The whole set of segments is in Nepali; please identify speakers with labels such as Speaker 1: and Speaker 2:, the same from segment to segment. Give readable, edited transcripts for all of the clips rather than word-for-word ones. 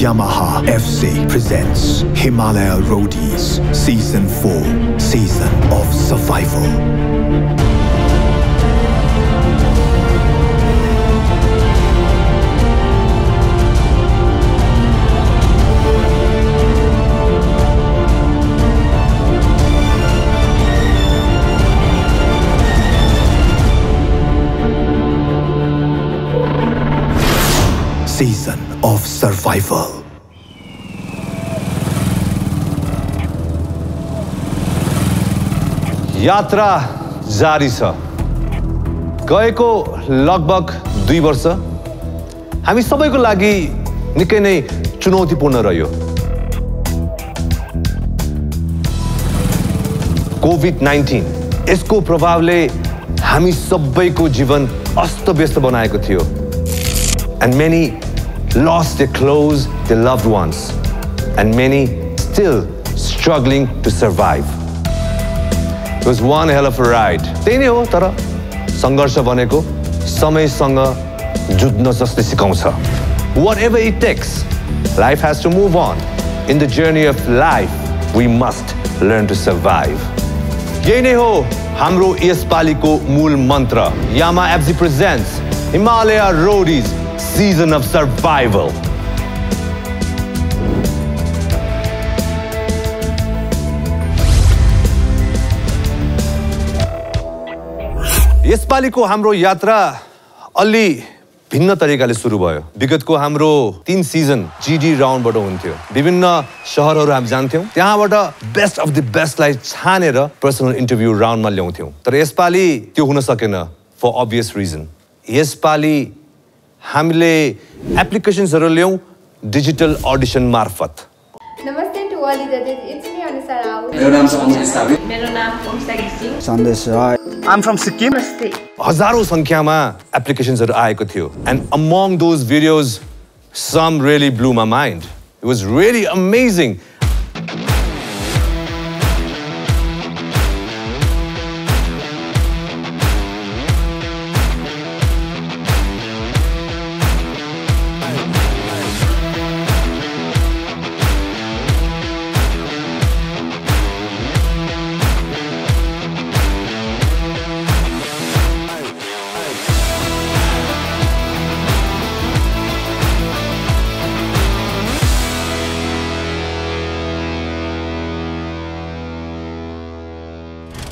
Speaker 1: Yamaha FC presents Himalaya Roadies Season 4, Season of Survival. Season of Survival.
Speaker 2: यात्रा जारी छ। गएको लगभग 2 वर्ष हामी सबैको लागि निकै नै चुनौतीपूर्ण रह्यो। कोभिड-19 यसको प्रभावले हामी सबैको जीवन अस्तव्यस्त बनाएको थियो। And many lost their clothes, their loved ones, and many still struggling to survive. It was one hell of a ride. त्यही नै हो, तर संघर्ष भनेको समयसँग जुझ्न जस्तै सिकाउँछ. Whatever it takes, life has to move on. In the journey of life, we must learn to survive. यही नै हो हाम्रो यसपालिको मूल मन्त्र. Yamaha FC presents Himalaya Roadies Season of Survival. यसपालिको हाम्रो यात्रा अलि भिन्न तरिकाले सुरु भयो। विगतको हाम्रो 3 सिजन जीडी राउन्डबाट हुन्थ्यो। विभिन्न शहरहरू हामी जान्थ्यौं, त्यहाँबाट बेस्ट अफ द बेस्टलाई छानेर पर्सनल इन्टरभ्यु राउन्डमा ल्याउँथ्यौं। तर यसपालि त्यो हुन सकेन फर अब्भियस रिजन। यसपालि हामीले एप्लिकेशन्सहरु ल्याउँ डिजिटल अडिसन मार्फत।
Speaker 3: नमस्ते टु ऑल द जजेस, इट्स मी अनिसा राव।
Speaker 4: मेरो नाम सन्देश ताबी।
Speaker 3: मेरो नाम ओमसागी Singh.
Speaker 4: Sandesh Rai. I am from Sikkim.
Speaker 3: नमस्ते।
Speaker 2: हजारौं संख्यामा एप्लिकेशन्सहरु आएको थियो। And among those videos some really blew my mind. It was really amazing.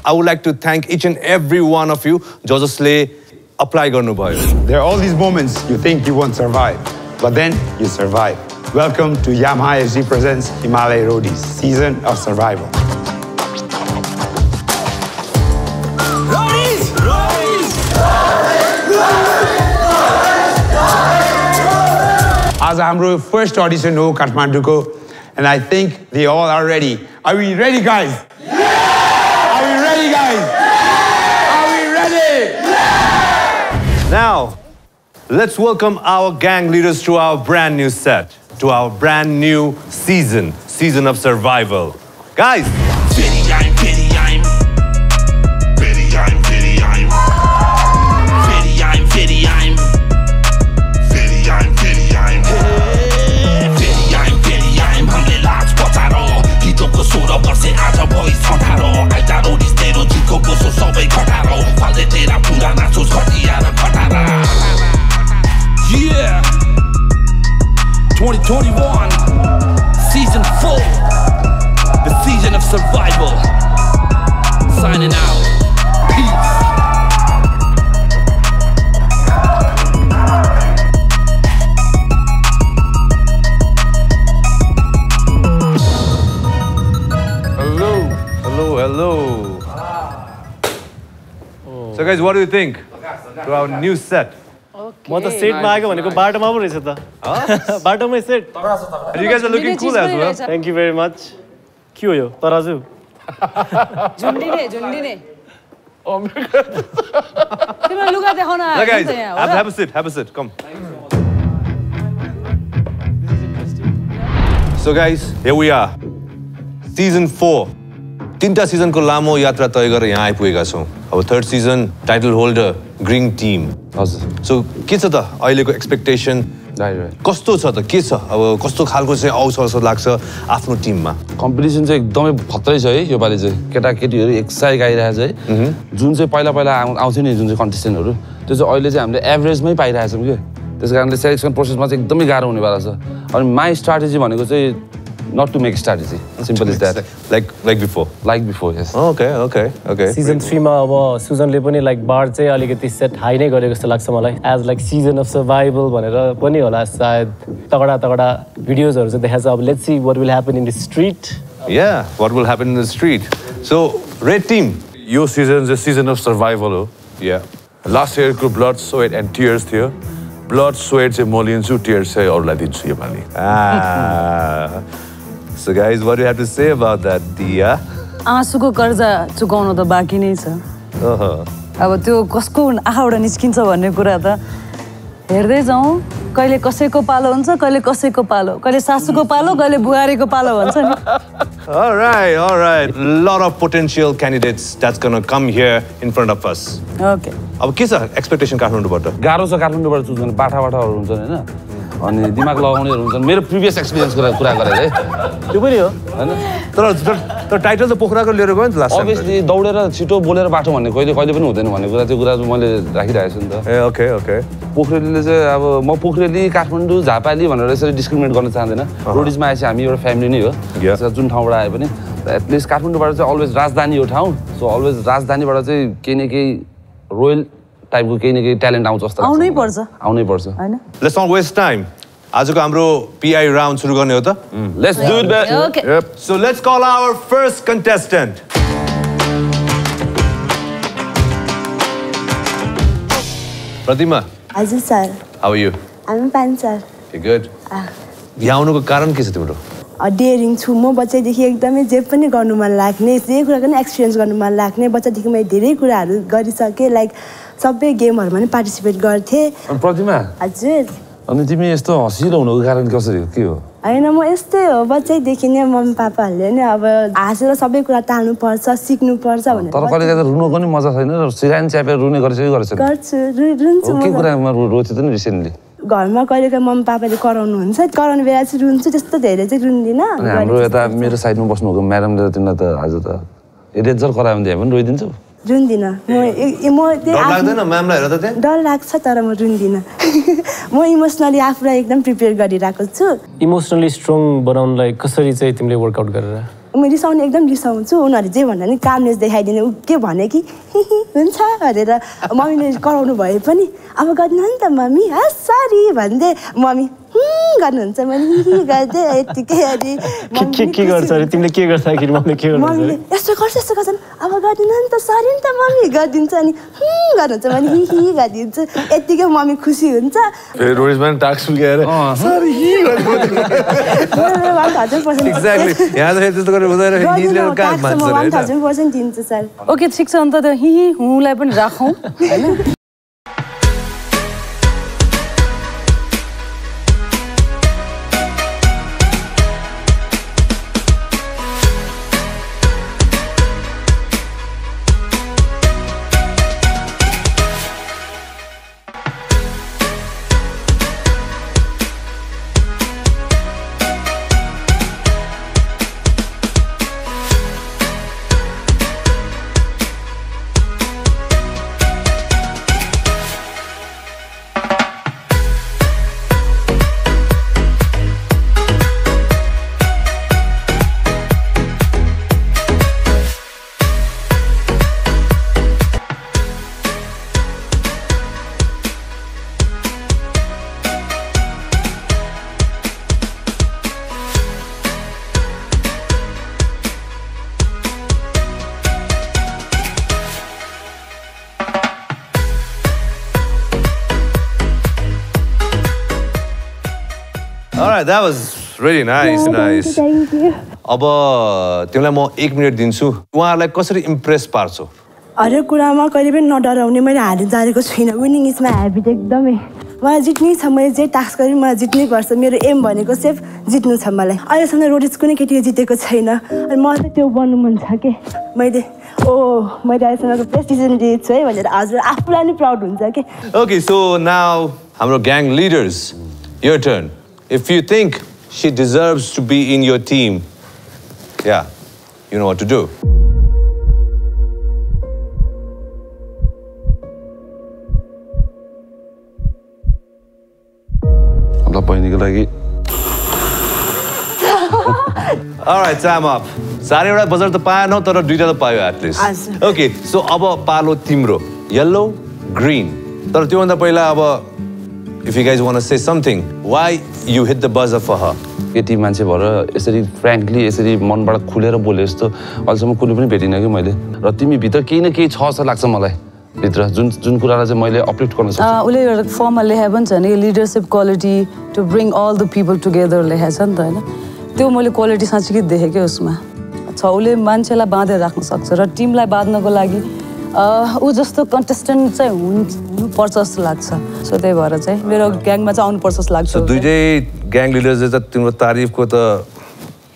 Speaker 2: I would like to thank each and every one of you जसले apply गर्नुभयो।
Speaker 5: There are all these moments you think you won't survive, but then you survive. Welcome to Yamaha FC presents Himalaya Roadies Season of Survival.
Speaker 6: Roadies! Roadies!
Speaker 5: As हाम्रो first audition हो काठमाडौँको, and I think they all are ready. Are we ready, guys?
Speaker 2: Now, let's welcome our gang leaders to our brand new set, to our brand new season of survival. Guys!
Speaker 6: Yeah, 2021, Season 4, the Season of Survival. Signing out. Peace.
Speaker 2: Hello, hello, hello. So guys, what do you think to our new set?
Speaker 7: म त सेटमा आएको भनेको बाटोमा पो रहेछ त। बाटोमै set.
Speaker 2: And you guys are looking cool as well.
Speaker 7: Thank you very much. के हो यो तराजु?
Speaker 8: झुन्डिने। तिम्रो लुगा देखाउन
Speaker 2: आयो guys, have a sit, come. So guys, here we are. Season 4. 3टा सिजनको लामो यात्रा तय गरेर यहाँ आइपुगेका छौं। अब 3rd season title holder green team. हजुर। सो के छ त अहिलेको एक्सपेक्टेसन कस्तो छ त के छ अब कस्तो खालको चाहिँ आउँछ जस्तो लाग्छ आफ्नो टिममा
Speaker 8: कम्पिटिसन चाहिँ एकदमै खतरै छ है योपालि चाहिँ केटाकेटीहरू एकसाथ गाइरहेछ है जुन चाहिँ पहिला आउँथ्यो नि जुन चाहिँ कन्टेस्टेन्टहरू त्यो चाहिँ अहिले चाहिँ हामीले एभरेजमै पाइरहेछौँ कि त्यस कारणले सेलेक्सन प्रोसेसमा चाहिँ एकदमै गाह्रो हुनेवाला छ अनि माई स्ट्राटेजी भनेको चाहिँ not to make strategy simple as that
Speaker 2: like before
Speaker 8: yes
Speaker 7: okay season 3 मा अब सुजनले पनि लाइक बार चाहिँ अलिकति सेट हाई नै गरेको जस्तो लाग्छ मलाई as like season of survival भनेर पनि होला सायद तगडा भिडियोजहरु चाहिँ देखाछ अब let's see what will happen in the street
Speaker 2: what will happen in the street so red team
Speaker 9: यो सिजन चाहिँ सिजन अफ सर्भाइभल हो लास्ट इयरको ब्लड स्वेट एन्ड टियर्स थियो ब्लड स्वेट चाहिँ म लिन्छु टियर्स चाहिँ अरूलाई दिन्छु योपालि
Speaker 2: So guys, what do you have to say about that, Dia?
Speaker 10: आँसुको कर्जा चुकाउनु त बाँकी नै छ अब त्यो कसको आँखाबाट निस्किन्छ भन्ने कुरा त हेर्दै जाउँ कहिले कसैको पालो हुन्छ कहिले कसैको पालो कहिले सासूको पालो कहिले बुहारीको पालो भन्छ नि
Speaker 2: All right. Lot of potential candidates that's going to come here in front of us.
Speaker 10: Okay.
Speaker 2: अब के छ एक्सपेक्टेसन काठमाडौँबाट
Speaker 8: गाह्रो छ काठमाडौँबाट चुज गर्ने बाठाहरू हुन्छन् हैन अनि दिमाग लगाउनेहरू हुन्छन् मेरो प्रिभियस एक्सपिरियन्स कुरा गरेर है
Speaker 7: त्यो पनि हो
Speaker 2: हैन तर टाइटल त पोखराको लिएर गयो नि त लास्ट टाइम
Speaker 8: अभियसली दौडेर छिटो बोलेर बाटो भन्ने कहिले पनि हुँदैन भन्ने कुरा त्यो कुरा मैले राखिरहेको छु नि त
Speaker 2: ए ओके
Speaker 8: पोखरेलीले चाहिँ अब म पोखरेली काठमाडौँ झापाली भनेर यसरी डिस्क्रिमिनेट गर्न चाहँदैन रोडिजमा आएपछि हामी एउटा फ्यामिली नै हो जुन ठाउँबाट आए पनि एटलिस्ट काठमाडौँबाट चाहिँ अलवेज राजधानी हो ठाउँ सो अलवेज राजधानीबाट चाहिँ केही न केही रोयल टाइपको केही न केही ट्यालेन्ट आउँछ जस्तो
Speaker 10: आउनै पर्छ
Speaker 8: हैन
Speaker 2: लेट्स नट वेस्ट टाइम आजको हाम्रो पीआई राउन्ड सुरु गर्ने हो त
Speaker 8: let's do it
Speaker 2: yup so let's call our first contestant Pratima
Speaker 11: हजुर sir
Speaker 2: how are you
Speaker 11: I'm fine sir
Speaker 2: good यहाँ आउनुको कारण के छ तिम्रो
Speaker 11: डेयरिङ छु म बच्चादेखि एकदमै जे पनि गर्नु मन लाग्ने जे कुरा पनि एक्सपिरियन्स गर्नु मन लाग्ने बच्चादेखि मैले धेरै कुराहरू गरिसकेँ लाइक सबै गेमहरूमा पनि पार्टिसिपेट गर्थेँ
Speaker 8: प्रतिमा
Speaker 11: हजुर
Speaker 8: अनि तिमी यस्तो हँसिलो हुनुको कारण कसरी हो के हो
Speaker 11: होइन म यस्तै हो बच्चैदेखि नै मम्मी पापाहरूले नै अब हाँसेर सबै कुरा टाल्नुपर्छ सिक्नुपर्छ भनेर
Speaker 8: तर कहिले काहीँ रुनुको पनि मजा छैन सिरानी च्यापेर रुने गर्छु
Speaker 11: रुन्छु
Speaker 8: के कुरामा रोथ्यो त नि रिसेन्टली
Speaker 11: घरमा कहिले काहीँ मम्मी पापाले कराउनुहुन्छ कराउने बेला चाहिँ रुन्छु त्यस्तो धेरै चाहिँ रुन्दिनँ
Speaker 8: हाम्रो यता मेरो साइडमा बस्नुभएको म्याडमले तिमीलाई त आज त इरेजर करायो भने पनि रोइदिन्छु
Speaker 11: रुन्दिनँ डर लाग्छ तर म रुन्दिनँ म इमोसनली आफूलाई एकदम प्रिपेयर गरिरहेको छु
Speaker 7: इमोसनली स्ट्रङ बनाउनलाई कसरी चाहिँ तिमीले वर्कआउट गरेर
Speaker 11: म रिसाउने एकदम रिसाउँछु उनीहरू जे भन्दा नि कामनेस देखाइदिने ऊ के भने कि हुन्छ भनेर मम्मीले कराउनु भए पनि अब गर्नु नि त मम्मी सरी भन्दै मम्मी गर्नुहुन्छ मैले गर्दै यतिकै अनि
Speaker 7: के गर्छ अरे तिमीले के गर्दाखेरि मम्मीले के गर्छ
Speaker 11: मम्मीले यस्तो गर्छन् अब गर्दिन नि त सरी नि त मम्मी गरिदिन्छ अनि गर्नुहुन्छ भने हि गरिदिन्छु यतिकै मम्मी खुसी हुन्छ
Speaker 9: फेरि रोइजमा टास्क मिलाएर सरी हि
Speaker 11: गरिदिन्छु
Speaker 2: एक्ज्याक्टली यहाँ त त्यस्तो गरेर हुँदैन हिलेर काम मान्छ रे
Speaker 11: 1000% दिन्छु सर
Speaker 10: ओके ठिक छ अन्त त्यो हि हुलाई पनि राखौँ हैन
Speaker 2: Alright, that was really nice.
Speaker 11: Thank you.
Speaker 2: अब तिमीलाई म 1 मिनेट दिन्छु उहाँहरूलाई कसरी इम्प्रेस पार्छौ
Speaker 11: हरेक कुरामा कहिले पनि नडराउने मैले हारि जारेको छुइनँ विनिङ इज माई ह्याबिट एकदमै मलाई जित्नै छ मैले जे टास्क गरेँ मलाई जित्नै पर्छ मेरो एम भनेको सेफ जित्नु छ मलाई अहिलेसम्म रोडिज कुनै केटीले जितेको छैन अनि मलाई चाहिँ त्यो बन्नु मन छ के मैले अहिलेसम्मको बेस्ट डिसिजन लिएको छु है भनेर हजुर आफूलाई नै प्राउड हुन्छ के
Speaker 2: ओके सो नाउ हाम्रो gang leaders Your turn. If you think she deserves to be in your team, yeah, you know what to do. All right, time up. Sari buzzer to payo no, tara duita to payo at least. Okay, so aba palo timro. Yellow, green. Tara tyo bhanda पहिला aba if you guys want to say something, why you hit the buzzer for her?
Speaker 8: केटी मान्छे भएर यसरी फ्र्याङ्कली यसरी मनबाट खुलेर बोले जस्तो अहिलेसम्म कुनै पनि भेटिनँ कि मैले र तिमी भित्र केही न केही छ जस्तो लाग्छ मलाई भित्र जुन कुरालाई चाहिँ मैले अपलिफ्ट गर्न सक्छु
Speaker 10: उसले एउटा फर्ममा लेखेको पनि छ नि leadership quality to bring all the people together लेखेको छ नि त होइन त्यो मैले क्वालिटी साँच्चै देखेँ क्या उसमा छ उसले मान्छेलाई बाँधेर राख्न सक्छ र टिमलाई बाँध्नको लागि ऊ जस्तो कन्टेस्टेन्ट चाहिँ हुनुपर्छ जस्तो लाग्छ सो त्यही भएर चाहिँ मेरो ग्याङमा चाहिँ आउनुपर्छ जस्तो लाग्छ
Speaker 2: दुईटै ग्याङ लिडर्सले त तिम्रो तारिफको त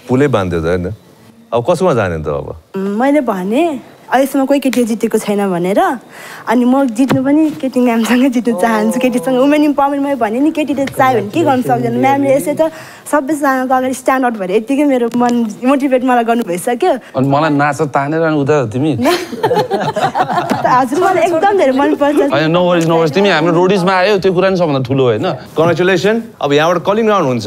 Speaker 2: पुलै बाँध्यो त होइन अब कसमा जाने त अब
Speaker 11: मैले भने अहिलेसम्म कोही केटी जितेको छैन भनेर अनि म जित्नु पनि केटी म्यामसँगै जित्नु चाहन्छु केटीसँग वुमेन इम्पावरमेन्ट मैले भने नि केटीले चाह्यो भने के गर्नु सक्दैन म्यामले यसै त सबैजनाको अगाडि स्ट्यान्ड आउट भएर यत्तिकै मेरो मन मोटिभेट मलाई गर्नु भइसक्यो
Speaker 8: अनि मलाई नाच तानेर उता तिमी
Speaker 11: हजुर मलाई एकदम धेरै मनपर्छ
Speaker 8: होइन नो वरिज तिमी हाम्रो रोडिजमा आयो त्यो कुरा नि सबभन्दा ठुलो होइन
Speaker 2: कङ्ग्रेचुलेसन अब यहाँबाट कलिङ राउन्ड हुन्छ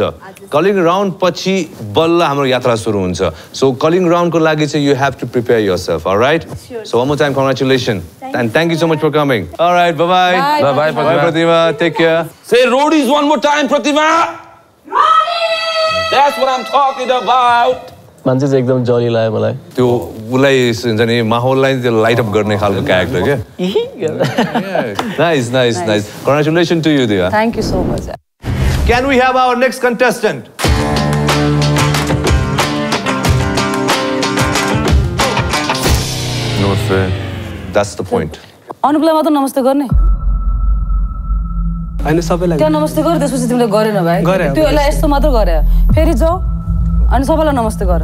Speaker 2: कलिङ राउन्ड पछि बल्ल हाम्रो यात्रा सुरु हुन्छ सो कलिङ राउन्डको लागि चाहिँ you have to prepare yourself alright so one more time congratulations and thank you so much for coming all right bye bye
Speaker 8: bye
Speaker 2: Pratima take care
Speaker 8: say roadies one more time Pratima that's what I'm talking about
Speaker 7: मान्छे चाहिँ एकदम जली लाग्यो मलाई
Speaker 2: त्यो उलाई हुन्छ नि माहौललाई त्यो लाइट अप गर्ने खालको क्यारेक्टर के nice congratulations to you Diya
Speaker 10: thank you so much
Speaker 2: can we have our next contestant That's the point.
Speaker 10: अनुपलाई मात्र नमस्ते गर्ने
Speaker 12: हैन सबैलाई
Speaker 10: त्यो नमस्ते गर त्यसपछि तिमीले गरेन भाइ त्यो यसलाई यस्तो मात्र गरे फेरि जाऊ अनि सबैलाई नमस्ते गर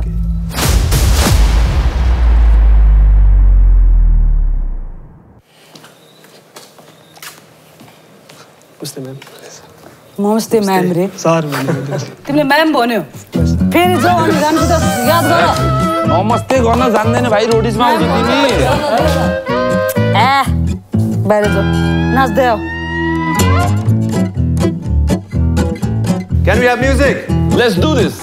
Speaker 10: नमस्ते म्याम रे
Speaker 12: सर
Speaker 10: तिमीले म्याम भन्यो फेरि जाऊ अनि राम्रोसित याद गर
Speaker 8: नमस्ते गर्न जान्दैन भाइ रोडिजमा आउँछ तिमी
Speaker 10: बाहिर जाऊ नाच्दै आऊ
Speaker 2: Can we have music?
Speaker 8: Let's do this.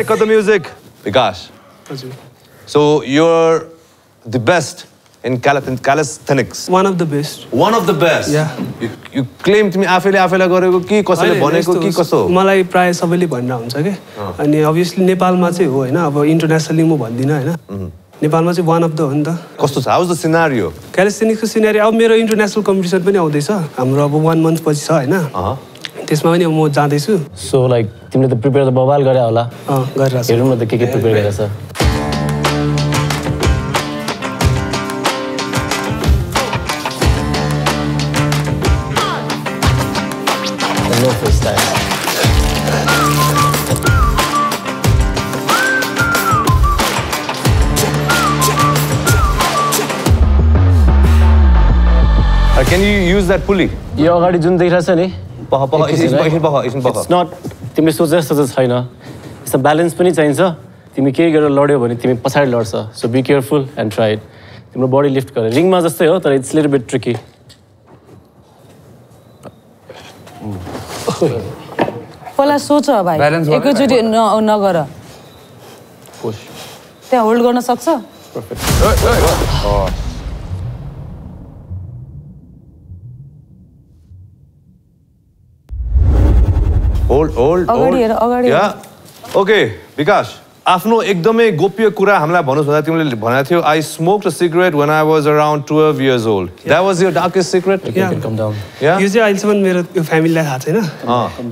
Speaker 2: Cut the music, Vikash. So you're the best in calisthenics.
Speaker 12: One of the best.
Speaker 2: One of the best.
Speaker 12: Yeah.
Speaker 2: You claim to me आफैले गरेको कि कसैले भनेको कि कसो
Speaker 12: मलाई प्राय सबैले भनेर हुन्छ के अनि obviously नेपालमा चाहिँ हो हैन अब इन्टरनेशनली म भन्दिन हैन नेपालमा चाहिँ one of the हो नि त
Speaker 2: कस्तो छ हाउ इज द सिनेरियो
Speaker 12: क्यालिस्थेनिक्सको सिनेरियो अब मेरो इन्टरनेशनल कम्पिटिसन पनि आउँदैछ हाम्रो अब 1 मन्थ पछि छ हैन त्यसमा पनि म जाँदैछु
Speaker 7: सो लाइक तिमीले त प्रिपेयर त बवाल गरे होला
Speaker 12: गरिरहेको छु
Speaker 7: हेरौँ न त के प्रिपेयर गरेछ no freestyle
Speaker 2: Can you use that pulley?
Speaker 7: यो अगाडि जुन देखिरहेछ नि
Speaker 2: It's
Speaker 7: not तिमीले सोचे जस्तो चाहिँ छैन यसमा ब्यालेन्स पनि चाहिन्छ तिमी केही गरेर लड्यौ भने तिमी पछाडि लड्छ so be careful and try it तिम्रो बडी लिफ्ट गर रिङमा जस्तै हो तर इट्स लिटल बिट ट्रिकी
Speaker 10: पहिला सोच भाइ एकैचोटि नगर त्यहाँ होल्ड गर्न सक्छ
Speaker 2: Hold.
Speaker 10: Agadi.
Speaker 2: Yeah. Okay, Vikash. आफ्नो एकदमै गोप्य कुरा हामीलाई भन्नुस् भन्दा तिमीले भनेको थियौ I smoked a cigarette when I was around 12 years old. That was your darkest secret?
Speaker 12: Yeah.
Speaker 7: Come down.
Speaker 2: Yeah.
Speaker 12: यो चाहिँ अहिलेसम्म मेरो यो फ्यामिलीलाई थाहा छैन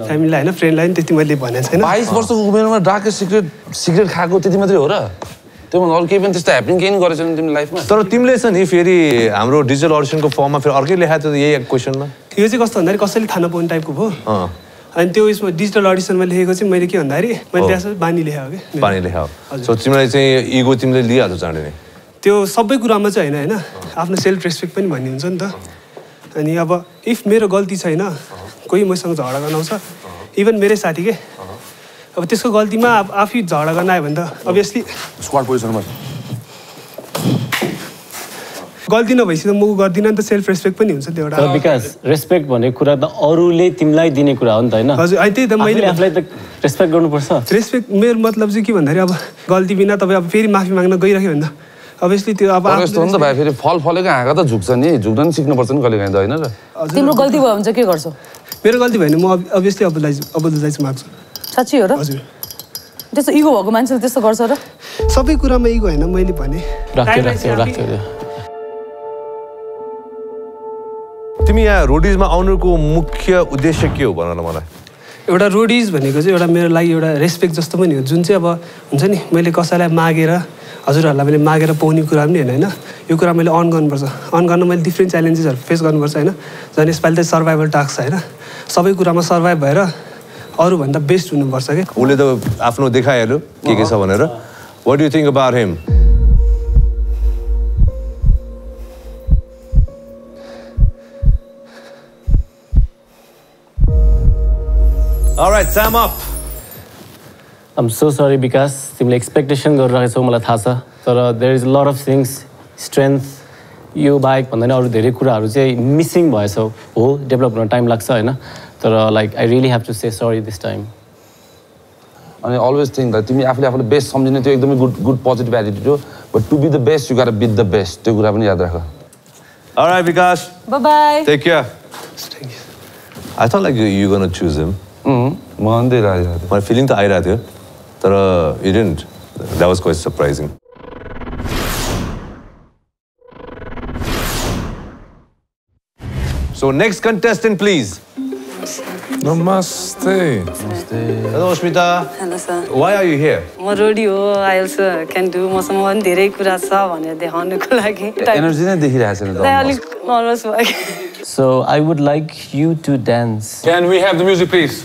Speaker 12: फ्यामिलीलाई होइन फ्रेन्डलाई पनि त्यति मैले भनेको छैन
Speaker 8: 22 वर्षको उमेरमा डार्केस्ट सिगरेट खाएको त्यति मात्रै हो र त्योभन्दा अरू केही पनि त्यस्तो ह्यापनिङ केही गरेको छैन तिम्रो लाइफमा
Speaker 2: तर तिमीले छ नि फेरि हाम्रो डिजिटल अडिसनको फर्ममा फेरि अर्कै लेखाएको थियो यही क्वेसनमा
Speaker 12: यो चाहिँ कस्तो भन्दाखेरि कसैले थाहा नपाउने टाइपको भयो अनि त्यो उसमा डिजिटल अडिसनमा लेखेको चाहिँ मैले के भन्दाखेरि मैले त्यहाँ बानी लेखाएको कि
Speaker 2: बानी लेखाओ सो तिमीलाई चाहिँ इगो तिमीले लिइहाल्छौ चाँडै नै
Speaker 12: त्यो सबै कुरामा चाहिँ होइन आफ्नो सेल्फ रेस्पेक्ट पनि भन्ने हुन्छ नि त अनि अब इफ मेरो गल्ती छैन कोही मसँग झगडा गर्न आउँछ इभन मेरै साथी के अब त्यसको गल्तीमा आफै झगडा गर्न आयो भने त अभियसली
Speaker 9: स्क्वाड पोजिसनमा
Speaker 12: गल्ती नभएपछि त म गर्दिनँ नि त सेल्फ रेस्पेक्ट पनि हुन्छ त्यो एउटा
Speaker 7: बिकज रेस्पेक्ट भनेको कुरा त अरूले तिमीलाई दिने कुरा हो नि त हैन
Speaker 12: हजुर अनि त्यही त मैले
Speaker 7: आफूलाई त रेस्पेक्ट गर्नुपर्छ
Speaker 12: रेस्पेक्ट मेरो मतलब चाहिँ के भन्दाखेरि अब गल्ती बिना तपाईँ अब फेरि माफी माग्न गइराख्यो भने त अभियसली त्यो अब
Speaker 8: यस्तो हो नि त भाइ फेरि फल फलेको हाँगा त झुक्छ नि झुक्न नि सिक्नुपर्छ नि कहिले काहीँ त होइन र
Speaker 10: तिम्रो गल्ती भयो भने चाहिँ के गर्छौ
Speaker 12: मेरो गल्ती भयो भने म अभियसली अपोलोजाइज माग्छु
Speaker 10: साच्चै हो र
Speaker 12: हजुर
Speaker 10: त्यस्तो इगो भएको मान्छेले त्यस्तो गर्छ र
Speaker 12: सबै कुरामा इगो होइन मैले भने
Speaker 7: राख्यो
Speaker 2: तिमी यहाँ रोडिजमा आउनुको मुख्य उद्देश्य के हो भन न मलाई
Speaker 12: एउटा रोडिज भनेको चाहिँ एउटा मेरो लागि एउटा रेस्पेक्ट जस्तो पनि हो जुन चाहिँ अब हुन्छ नि मैले कसैलाई मागेर हजुरहरूलाई मैले मागेर पाउने कुरा पनि होइन यो कुरा मैले अन गर्नुपर्छ अन गर्न मैले डिफ्रेन्ट च्यालेन्जेसहरू फेस गर्नुपर्छ होइन झन् यसपालि त सर्भाइभल टास्क छ होइन सबै कुरामा सर्भाइभ भएर अरूभन्दा बेस्ट हुनुपर्छ कि
Speaker 2: उसले त आफ्नो देखाइहाल्यो के छ भनेर what do you think about him All right, Sam up.
Speaker 7: I'm so sorry because तिमीले एक्सपेक्टेसन गरिरहेको छौ मलाई थाहा छ तर there is lot of things strength यो बाहेक भन्दा नि अरू धेरै कुराहरू चाहिँ मिसिङ भएछ हो डेभलप हुन टाइम लाग्छ होइन तर like I really have to say sorry this time
Speaker 8: अनि अलवेज थिङ्क द्याट तिमी आफूले बेस्ट सम्झिने त्यो एकदमै गुड पोजिटिभ एटिट्युड हो but to be the best you got beat the best त्यो कुरा पनि याद राख
Speaker 2: All right, Vikas.
Speaker 10: Bye-bye.
Speaker 2: Take care. I thought like you gonna choose him. My feeling to आइरहेको थियो तर you didn't. That was quite surprising. So next contestant, please.
Speaker 9: Namaste.
Speaker 2: Hello, Smita.
Speaker 13: Hello, sir.
Speaker 2: Why are you here?
Speaker 13: म रोडी हो I also can do मसँग पनि धेरै कुरा छ भनेर देखाउनको लागि
Speaker 8: एनर्जी नै देखिरहेको छैन त
Speaker 13: अलिक नर्भस भयो
Speaker 7: So I would like you to dance.
Speaker 9: Can we have the music, please?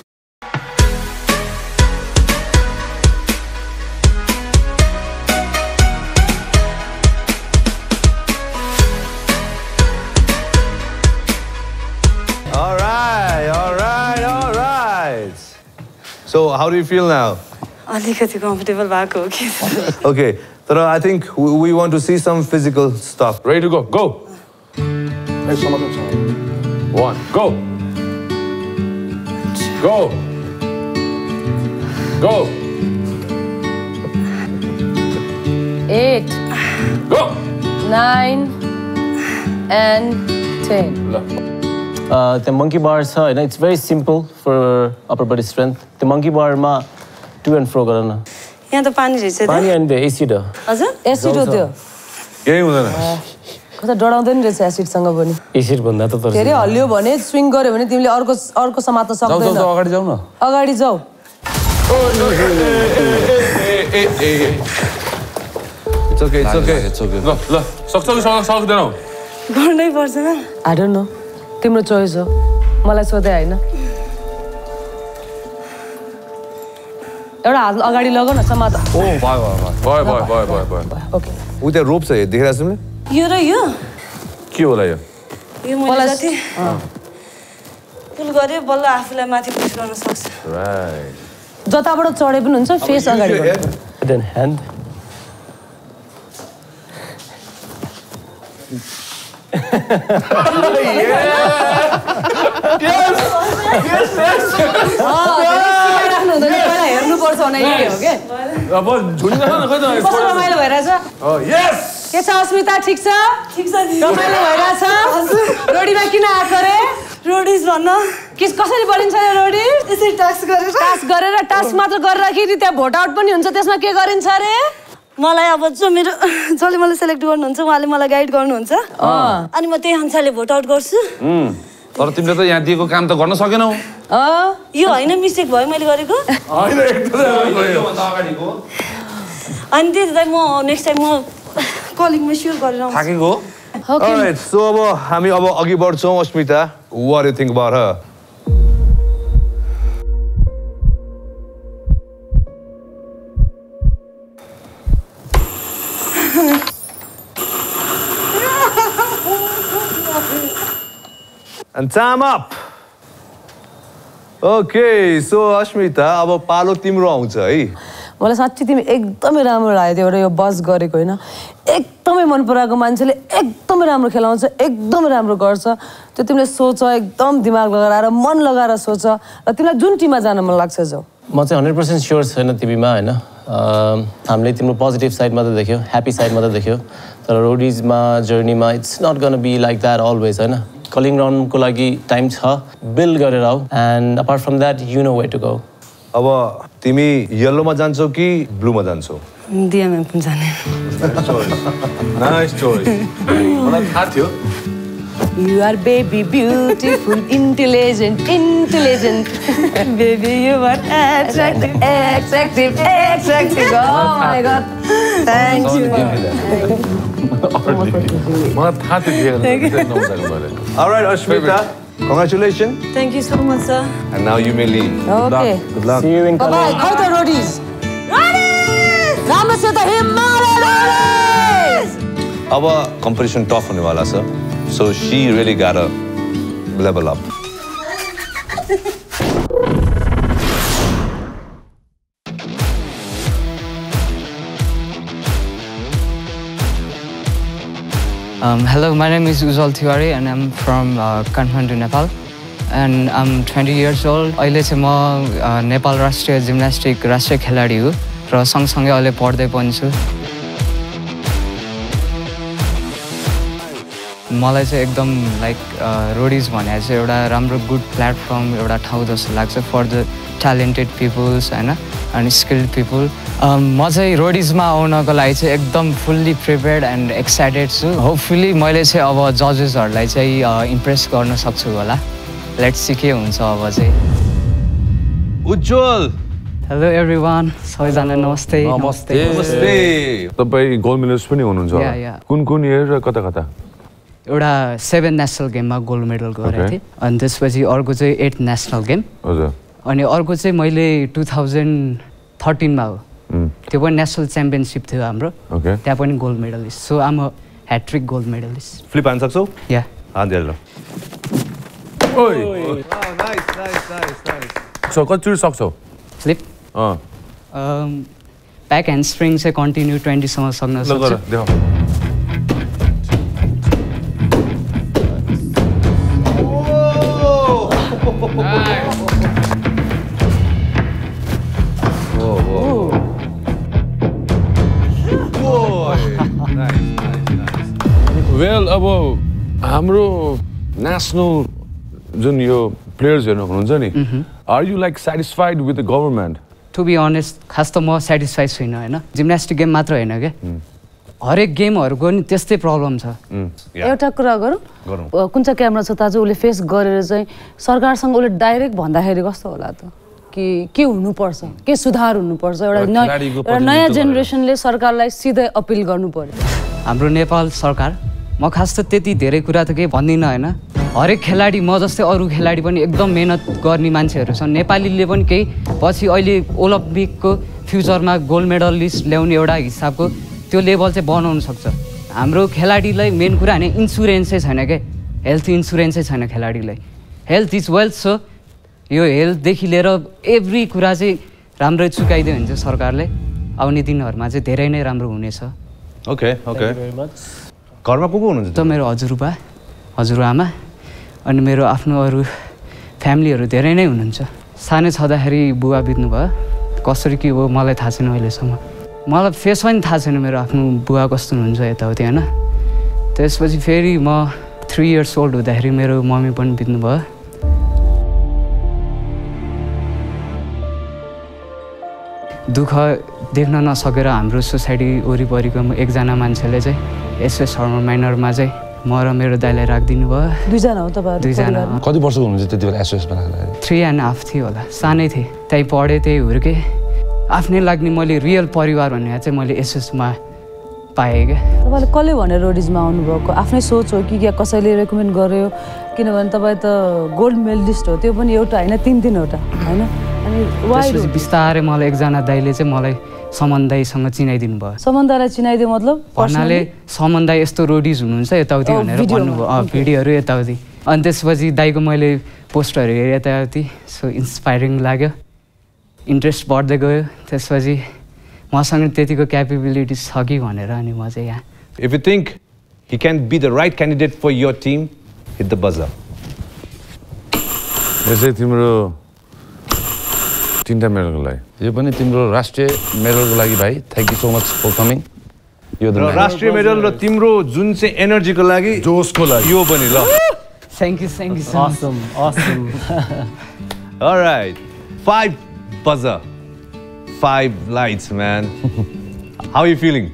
Speaker 2: So how do you feel now?
Speaker 13: अलिकति comfortable भएको हो कि
Speaker 2: Okay, but I think we want to see some physical stuff.
Speaker 9: Ready to go? Go. One, go. Go. Go.
Speaker 10: 8
Speaker 9: Go.
Speaker 10: 9 and 10
Speaker 7: The monkey bars छ हैन it's very simple for upper body strength the monkey bar मा to and fro गर न
Speaker 13: यहाँ त पानी रहेछ त
Speaker 7: पानी अनि एसिड हो
Speaker 13: हजुर
Speaker 10: एसिड हो त्यो
Speaker 9: केही हुँदैन
Speaker 10: कता डराउँदैन रहेछ एसिड सँग पनि
Speaker 7: एसिड भन्दा त तर
Speaker 10: धेरै हल्लियो भने स्विङ गर्यो भने तिमीले अर्को समात्न सक्दैन
Speaker 8: जाऊ अगाडि जाऊ न
Speaker 10: अगाडि जाऊ
Speaker 2: It's okay, it's okay.
Speaker 8: It's okay.
Speaker 9: ल सक्छौ कि सक्दैनौ
Speaker 13: गर्नै पर्छ न
Speaker 10: I don't know तिम्रो चोइस हो मलाई सोधे हैन एउटा हात अगाडि लगाउ न समात
Speaker 2: Oh, bye.
Speaker 10: ओके
Speaker 2: उ त्यहाँ रोप छ देखिरहेको छ तिमीले
Speaker 13: यो र यो
Speaker 2: के होला यो
Speaker 13: यो मैले जति पुल गरे बल्ल आफूलाई माथि पुश गर्न सक्छ
Speaker 2: राइट
Speaker 10: जताबाट चढे पनि हुन्छ फेस अगाडि गर्नु
Speaker 7: then hand हेर्नुपर्छ भने यही हो के
Speaker 9: अब झुन्ड न खै त
Speaker 10: कस्तो रमाइलो भइरहेछ
Speaker 9: यस
Speaker 10: के छ अस्मिता ठिक छ
Speaker 13: ठिक छ
Speaker 10: रमाइलो भइरहेछ रोडीमा किन आएको रे
Speaker 13: रोडिज भन्न
Speaker 10: कसरी बनिन्छ रे रोडी
Speaker 11: यसरी टास्क गरेर
Speaker 10: टास्क मात्र गरिराखेरि त्यहाँ भोट आउट पनि हुन्छ त्यसमा के गरिन्छ रे
Speaker 13: मलाई अब जो मेरो जसले मलाई सेलेक्ट गर्नुहुन्छ उहाँले मलाई गाइड गर्नुहुन्छ अनि म त्यही अनुसारले भोट आउट गर्छु
Speaker 8: तर तिमीले त यहाँ दिएको काम त गर्न सकेनौ
Speaker 13: यो हैन मिस्टेक भयो मैले गरेको
Speaker 8: हैन एकदमै अगाडिको
Speaker 13: अनि त्यही म नेक्स्ट टाइम म कलिङमा स्योर गरेर आउँछु
Speaker 2: थाकेको Alright, so हामी अब अघि बढ्छौँ अस्मिता. What do you think about her? And time up. Okay, so Ashmita, अब पालो तिम्रो आउँछ है.
Speaker 10: मलाई साच्चै तिमी एकदमै राम्रो लाग्यो त्यो एउटा यो बस गरेको हैन एकदमै मन पराएको मान्छेले एकदमै राम्रो खेलाउँछ एकदमै राम्रो गर्छ त्यो तिमीले सोच एकदम दिमाग लगाएर मन लगाएर सोच र तिमीलाई जुन टिममा जान मन लाग्छ जाऊ
Speaker 7: म चाहिँ 100% स्योर छैन तिमीमा हैन हामीले तिम्रो पोजिटिभ साइड मात्र देख्यो ह्यापी साइड मात्र देख्यो तर रोडीजमा जर्नीमा it's not gonna be like that always हैन कलिङ राउन्डको लागि टाइम छ बिल्ड गरेर आऊ and apart from that you know where to go
Speaker 2: अब तिमी येलोमा जान्छौ कि ब्लूमा जान्छौ
Speaker 13: डिएमएम पनि जाने
Speaker 2: नाइस चोइस मलाई थाहा थियो
Speaker 10: You are baby beautiful intelligent baby you are attractive oh my god thank you
Speaker 9: मलाई थाहा थियो
Speaker 2: All right Ashmita congratulations
Speaker 13: thank you so much sir
Speaker 2: and now you may leave
Speaker 10: okay
Speaker 2: good luck
Speaker 7: see you in
Speaker 10: bye bye how the roadies राम्रो छ त हिमालय रोडीज
Speaker 2: अब competition tough हुने वाला छ so she really gotta level up
Speaker 14: Hello, my name is Ujjwal Tiwari and I'm from Kathmandu, Nepal. And I'm 20 years old. अहिले चाहिँ म नेपाल राष्ट्रिय जिम्नास्टिक राष्ट्रिय खेलाडी हो र सँगसँगै अहिले पढ्दै पनि छु मलाई चाहिँ एकदम लाइक रोडीज भने चाहिँ एउटा राम्रो गुड प्लेटफर्म एउटा ठाउँ जस्तो लाग्छ फर द ट्यालेन्टेड पिपल्स हैन अनि स्किल्ड पिपल म चाहिँ रोडीजमा आउनको लागि चाहिँ एकदम फुल्ली प्रिपेयर्ड एन्ड एक्साइटेड छु होपफुली मैले चाहिँ अब जजेसहरूलाई चाहिँ इम्प्रेस गर्न सक्छु होला लेट्स सी के हुन्छ अब चाहिँ
Speaker 2: उज्जवल
Speaker 14: हेलो एभ्रिवान सबैजना नमस्ते
Speaker 2: नमस्ते नमस्ते
Speaker 9: तपाईँ गोल्ड मेडलिस्ट पनि हुनुहुन्छ कुन कुन इयर र कता कता
Speaker 14: एउटा 7 नेसनल गेममा गोल्ड मेडल गरेको थिएँ अनि त्यसपछि अर्को चाहिँ 8 नेसनल गेम
Speaker 9: हजुर
Speaker 14: अनि अर्को चाहिँ मैले 2013 मा हो त्यो पनि नेसनल च्याम्पियनसिप थियो हाम्रो त्यहाँ पनि gold medalist so I'm a hat-trick gold medalist
Speaker 2: flip हान्न सक्छौ
Speaker 14: या
Speaker 2: हान्देल
Speaker 9: ओइ
Speaker 2: nice nice nice nice
Speaker 9: so कतिचोटि सक्छौ
Speaker 14: फ्लिप ब्याक ह्यान्ड स्प्रिङ चाहिँ कन्टिन्यू 20 सम्म सक्न सक्छु
Speaker 9: वेल अब हाम्रो नेसनल जुन यो प्लेयर्सहरू हुनुहुन्छ नि are you like satisfied with the government
Speaker 14: to be honest खास त म सेटिस्फाइड छुइनँ होइन जिम्नास्टिक गेम मात्र होइन क्या हरेक गेमहरूको नि त्यस्तै प्रब्लम छ
Speaker 10: एउटा कुरा गरौँ कुन चाहिँ क्यामेरा छ ताजु उसले फेस गरेर चाहिँ सरकारसँग उसले डाइरेक्ट भन्दाखेरि कस्तो होला त कि के हुनुपर्छ के सुधार हुनुपर्छ एउटा नयाँ जेनेरेसनले सरकारलाई सिधै अपिल गर्नु पर्यो
Speaker 14: हाम्रो नेपाल सरकार म खास त त्यति धेरै कुरा त केही भन्दिनँ होइन हरेक खेलाडी म जस्तै अरू खेलाडी पनि एकदम मेहनत गर्ने मान्छेहरू छन् नेपालीले पनि केही पछि अहिले ओलम्पिकको फ्युचरमा गोल्ड मेडलिस्ट ल्याउने एउटा हिसाबको त्यो लेभल चाहिँ बनाउन सक्छ हाम्रो खेलाडीलाई मेन कुरा होइन इन्सुरेन्सै छैन क्या हेल्थ इन्सुरेन्सै छैन खेलाडीलाई हेल्थ इज वेल्थ सो यो हेल्थदेखि लिएर एभ्री कुरा चाहिँ राम्रै चुकाइदियो भने चाहिँ सरकारले आउने दिनहरूमा चाहिँ धेरै नै राम्रो हुनेछ
Speaker 2: ओके ओके घरमा को हुनुहुन्छ
Speaker 14: त मेरो हजुरबा हजुरआमा अनि मेरो आफ्नो अरू फ्यामिलीहरू धेरै नै हुनुहुन्छ सानो छँदाखेरि बुवा बित्नु भयो कसरी के हो मलाई थाहा छैन अहिलेसम्म मलाई फेस पनि थाहा छैन मेरो आफ्नो बुवा कस्तो हुनुहुन्छ यताउति होइन त्यसपछि फेरि म 3 इयर्स ओल्ड हुँदाखेरि मेरो मम्मी पनि बित्नु भयो दुःख देख्न नसकेर हाम्रो सोसाइटी वरिपरिको एकजना मान्छेले चाहिँ एसएस हर्मन माइनरमा चाहिँ म र मेरो दाइलाई राखिदिनु भयो।
Speaker 10: दुईजना हो तपाईँहरू?
Speaker 14: दुईजना।
Speaker 8: कति वर्षको हुनुहुन्छ त्यति बेला एसएसमा राख्दाखेरि?
Speaker 14: 3.5 थियो होला, सानै थिएँ। त्यहीँ पढेँ, त्यही हुर्केँ। आफ्नै लाग्ने मैले रियल परिवार भन्ने चाहिँ मैले एसएसमा पाएँ क्या।
Speaker 10: तपाईँले कसले भनेर रोडिजमा आउनुभएको? आफ्नै सोच हो कि क्या कसैले रेकमेन्ड गर्यो? किनभने तपाईँ त गोल्ड मेडलिस्ट हो, त्यो पनि एउटा होइन 3-3वटा होइन? अनि
Speaker 14: त्यसपछि बिस्तारै मलाई एकजना दाइले चाहिँ मलाई समन दाइसँग चिनाइदिनु भयो।
Speaker 10: समन दाइलाई चिनाइदियो मतलब?
Speaker 14: भन्नाले समन दाइ यस्तो रोडिज हुनुहुन्छ यताउति भनेर भन्नुभयो, भिडियोहरू यताउति। अनि त्यसपछि दाइको मैले पोस्टहरू हेरेँ यताउति, सो इन्सपाइरिङ लाग्यो, इन्ट्रेस्ट बढ्दै गयो। त्यसपछि मसँग त्यतिको क्यापेबिलिटिज छ कि भनेर अनि म चाहिँ यहाँ।
Speaker 2: If you think he can be the right candidate for your team, hit the buzzer.
Speaker 9: यसै तिम्रो 3टा मेडलको लागि।
Speaker 8: यो पनि तिम्रो राष्ट्रिय मेडलको लागि भाइ। Thank you so much for coming. यो
Speaker 2: राष्ट्रिय मेडल र तिम्रो जुन चाहिँ एनर्जीको लागि,
Speaker 9: जोसको लागि
Speaker 2: यो पनि ल।
Speaker 14: Thank you so much.
Speaker 7: Awesome.
Speaker 2: All right. 5 buzzer. 5 lights, man. How are you feeling?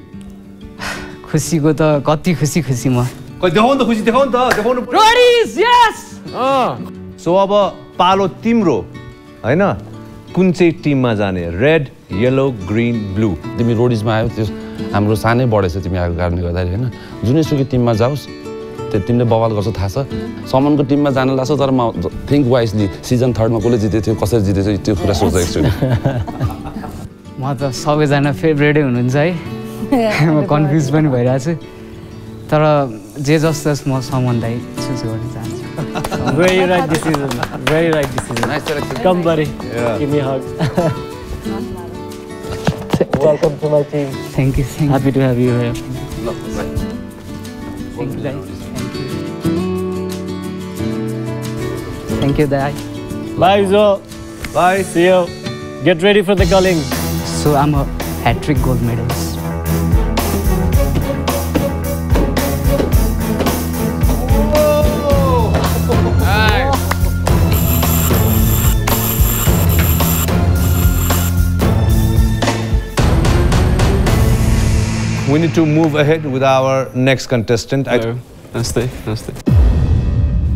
Speaker 14: खुसीको त कति खुसी म।
Speaker 2: देखाउनु त खुसी, देखाउनु त, देखाउनु।
Speaker 14: रोडिज, यस!
Speaker 2: सो अब पालो तिम्रो हैन? कुन चाहिँ टिममा जाने? Red, yellow, green, blue.
Speaker 8: तिमी रोडिजमा आयो, त्यो हाम्रो सानै बढेछ तिमी आएको कारणले गर्दाखेरि होइन? जुनैसुकै टिममा जाओस् त्यो तिमीले बवाल गर्छ थाहा छ। समनको टिममा जान लाग्छ, तर म थिङ्क वाइजली सिजन 3मा कसले जितेको थियो, कसरी जितेको थियो त्यो कुरा सोच्दा एकचोटि।
Speaker 14: म त सबैजना फेभरेटै हुनुहुन्छ है। म कन्फ्युज पनि भइरहेको छु, तर जे जस्तो म समन दाइ चुज गर्न चाहन्छु।
Speaker 7: Very right decision. Very right decision.
Speaker 8: Nice selection.
Speaker 7: Come, buddy. Give me a hug. Welcome to my team.
Speaker 14: Thank you.
Speaker 7: Happy to have you here.
Speaker 14: Thank you, guys. Thank you, Dad.
Speaker 7: Bye, Zo.
Speaker 2: Bye.
Speaker 7: See you. Get ready for the culling.
Speaker 14: So I'm a hat-trick gold medalist.
Speaker 2: We need to move ahead with our next contestant.
Speaker 15: Hello. नमस्ते।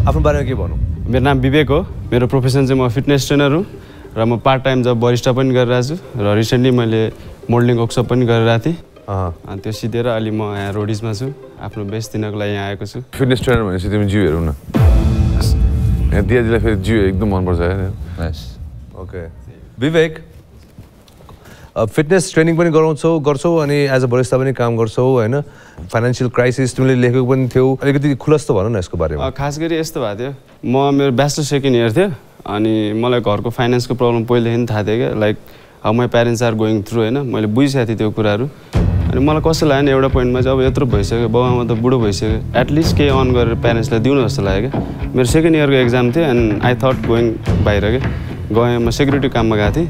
Speaker 2: आफ्नो बारेमा के भन्नु?
Speaker 15: मेरो नाम विवेक हो। मेरो प्रोफेसन चाहिँ म फिटनेस ट्रेनर हुँ र म पार्ट टाइम जब बरिस्टा पनि गरिरहेको छु र रिसेन्टली मैले मोडलिङ वर्कसप पनि गरिरहेको थिएँ। अनि त्यो सिधेर अलि म यहाँ रोडिजमा छु, आफ्नो बेस्ट दिनको लागि यहाँ आएको छु।
Speaker 9: फिटनेस ट्रेनर भनेपछि तिमी जिउ हेरौ न। यहाँ दियाजीलाई फेरि जिउ एकदम मनपर्छ है।
Speaker 2: ओके। विवेक, फिटनेस ट्रेनिङ पनि गर्छौ अनि एज अ बरिस्ता पनि काम गर्छौ हैन? फाइनान्शियल क्राइसिस तिमीले लेखेको पनि थियौ, अलिकति खुलासा भन न यसको बारेमा।
Speaker 15: खास गरी यस्तो भएको थियो, म मेरो ब्याचलर सेकेन्ड इयर थियो अनि मलाई घरको फाइनेन्सको प्रब्लम पहिलेदेखि थाहा थियो क्या, like how my parents are going through होइन? मैले बुझिसकेको थिएँ त्यो कुराहरू। अनि मलाई कस्तो लाग्यो नि एउटा पोइन्टमा चाहिँ अब यत्रो भइसक्यो, बाउआमा त बुढो भइसक्यो, एटलिस्ट केही अर्न गरेर प्यारेन्ट्सलाई दिउनु जस्तो लाग्यो क्या। मेरो सेकेन्ड इयरको एक्जाम थियो एन्ड आई थट गोइङ बाहिर क्या। गएँ, म सेक्युरिटी काममा गएको थिएँ।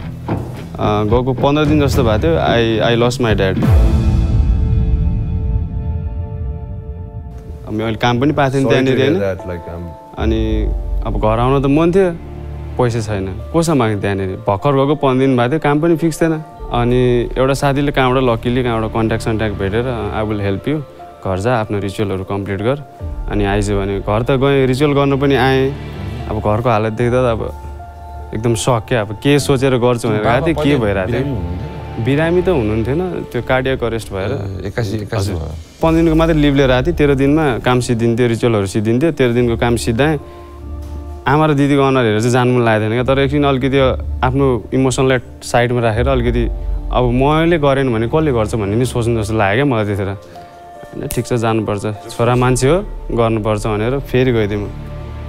Speaker 15: गएको 15 दिन जस्तो भएको थियो, आई लस्ट माई ड्याड। मैले काम पनि पाएको थिएँ त्यहाँनिर होइन? अनि अब घर आउन त मन थियो, पैसा छैन, कोसँग माग्थेँ त्यहाँनिर। भर्खर गएको 15 दिन भएको थियो, काम पनि फिक्स थिएन। अनि एउटा साथीले कहाँबाट लकिली कहाँबाट कन्ट्याक्ट भेटेर आई विल हेल्प यु, घर जा आफ्नो रिचुअलहरू कम्प्लिट गर। अनि आइज भने घर त गएँ, रिचुअल गर्नु पनि आएँ। अब घरको हालत देख्दा त अब एकदम सक क्या, अब के सोचेर गर्छु भनेर गएको थिएँ, के भइरहेको थियो। बिरामी त हुनुहुन्थेन, त्यो कार्डियक अरेस्ट भएर 15 दिनको मात्रै लिभ लिएर आएको थिएँ। 13 दिनमा काम सिद्धिन्थ्यो, रिचुअलहरू सिद्धिन्थ्यो। 13 दिनको काम सिद्धाएँ। आमा र दिदीको अनुहार हेरेर चाहिँ जानु मन लागेको थिएन क्या, तर एकछिन अलिकति आफ्नो इमोसनलाई साइडमा राखेर अलिकति अब मैले गरेन भने कसले गर्छ भन्ने नि सोच्नु जस्तो लाग्यो क्या मलाई त्यतिखेर। होइन ठिक छ, जानुपर्छ, छोरा मान्छे हो, गर्नुपर्छ भनेर फेरि गइदिएँ म।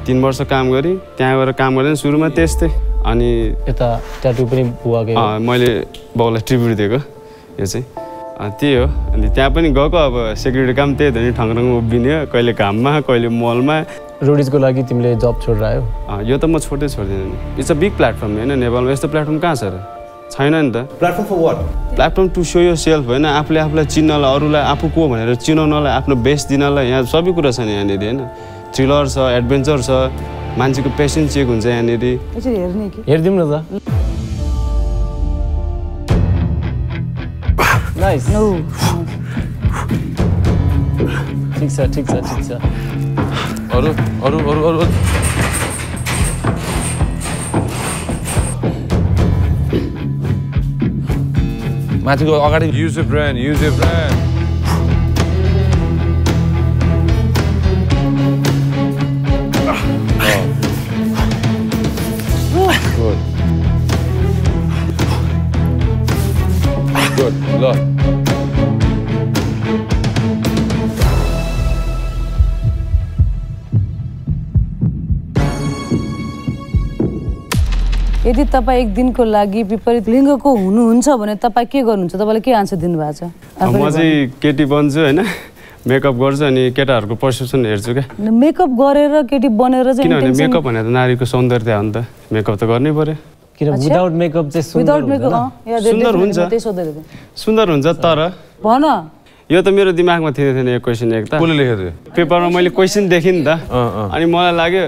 Speaker 15: 3 वर्ष काम गरेँ, त्यहाँ गएर काम गर्दैन सुरुमा त्यस्तै। अनि
Speaker 7: यता ट्याटु पनि बुवाकै
Speaker 15: मैले बाउलाई ट्रिब्युट दिएको यो चाहिँ त्यही हो। अनि त्यहाँ पनि गएको, अब सेक्युरिटी काम त्यही त नि, ठङरङमा उभिने, कहिले घाममा कहिले मलमा।
Speaker 7: रोडिजको लागि तिमीले जब छोडेर आयो?
Speaker 15: यो त म छोड्दिनँ। इट्स अ बिग प्लेटफर्म होइन नेपालमा, यस्तो प्लेटफर्म कहाँ छ र? छैन नि त।
Speaker 2: Platform for what? Platform
Speaker 15: to show yourself होइन, आफूले आफूलाई चिन्नलाई, अरूलाई आफू को भनेर चिनाउनलाई, आफ्नो बेस्ट दिनलाई। यहाँ सबै कुरा छ नि यहाँनिर होइन? थ्रिलर छ, एडभेन्चर छ, मान्छेको पेसेन्स चेक हुन्छ यहाँनिर।
Speaker 10: हेरिदिउँ
Speaker 7: न त। Nice.
Speaker 10: No.
Speaker 7: ठिक छ ठिक छ ठिक छ
Speaker 8: अरु माथिको अगाडि
Speaker 9: Use your brain, use your brain. Good. Good. Look.
Speaker 10: यदि तपाईँ एक दिनको लागि विपरीत लिङ्गको हुनुहुन्छ भने तपाईँ के गर्नुहुन्छ तपाईँले के आन्सर दिनुभएको छ
Speaker 15: म चाहिँ केटी बन्छु हैन मेकअप गर्छु अनि केटाहरूको पर्सेप्सन हेर्छु क्या
Speaker 10: मेकअप गरेर केटी बनेर चाहिँ
Speaker 15: किनभने मेकअप भनेर नारीको सौन्दर्य हो नि त मेकअप त गर्नै पर्यो
Speaker 7: किन विदाउट मेकअप चाहिँ
Speaker 15: सुन्दर हुन्छ सुन्दर हुन्छ तर
Speaker 10: भन
Speaker 15: यो त मेरो दिमागमा थिएन यो क्वेसन एक त
Speaker 9: कसले लेखेको थियो
Speaker 15: पेपरमा मैले क्वेसन देखेँ नि त अनि मलाई लाग्यो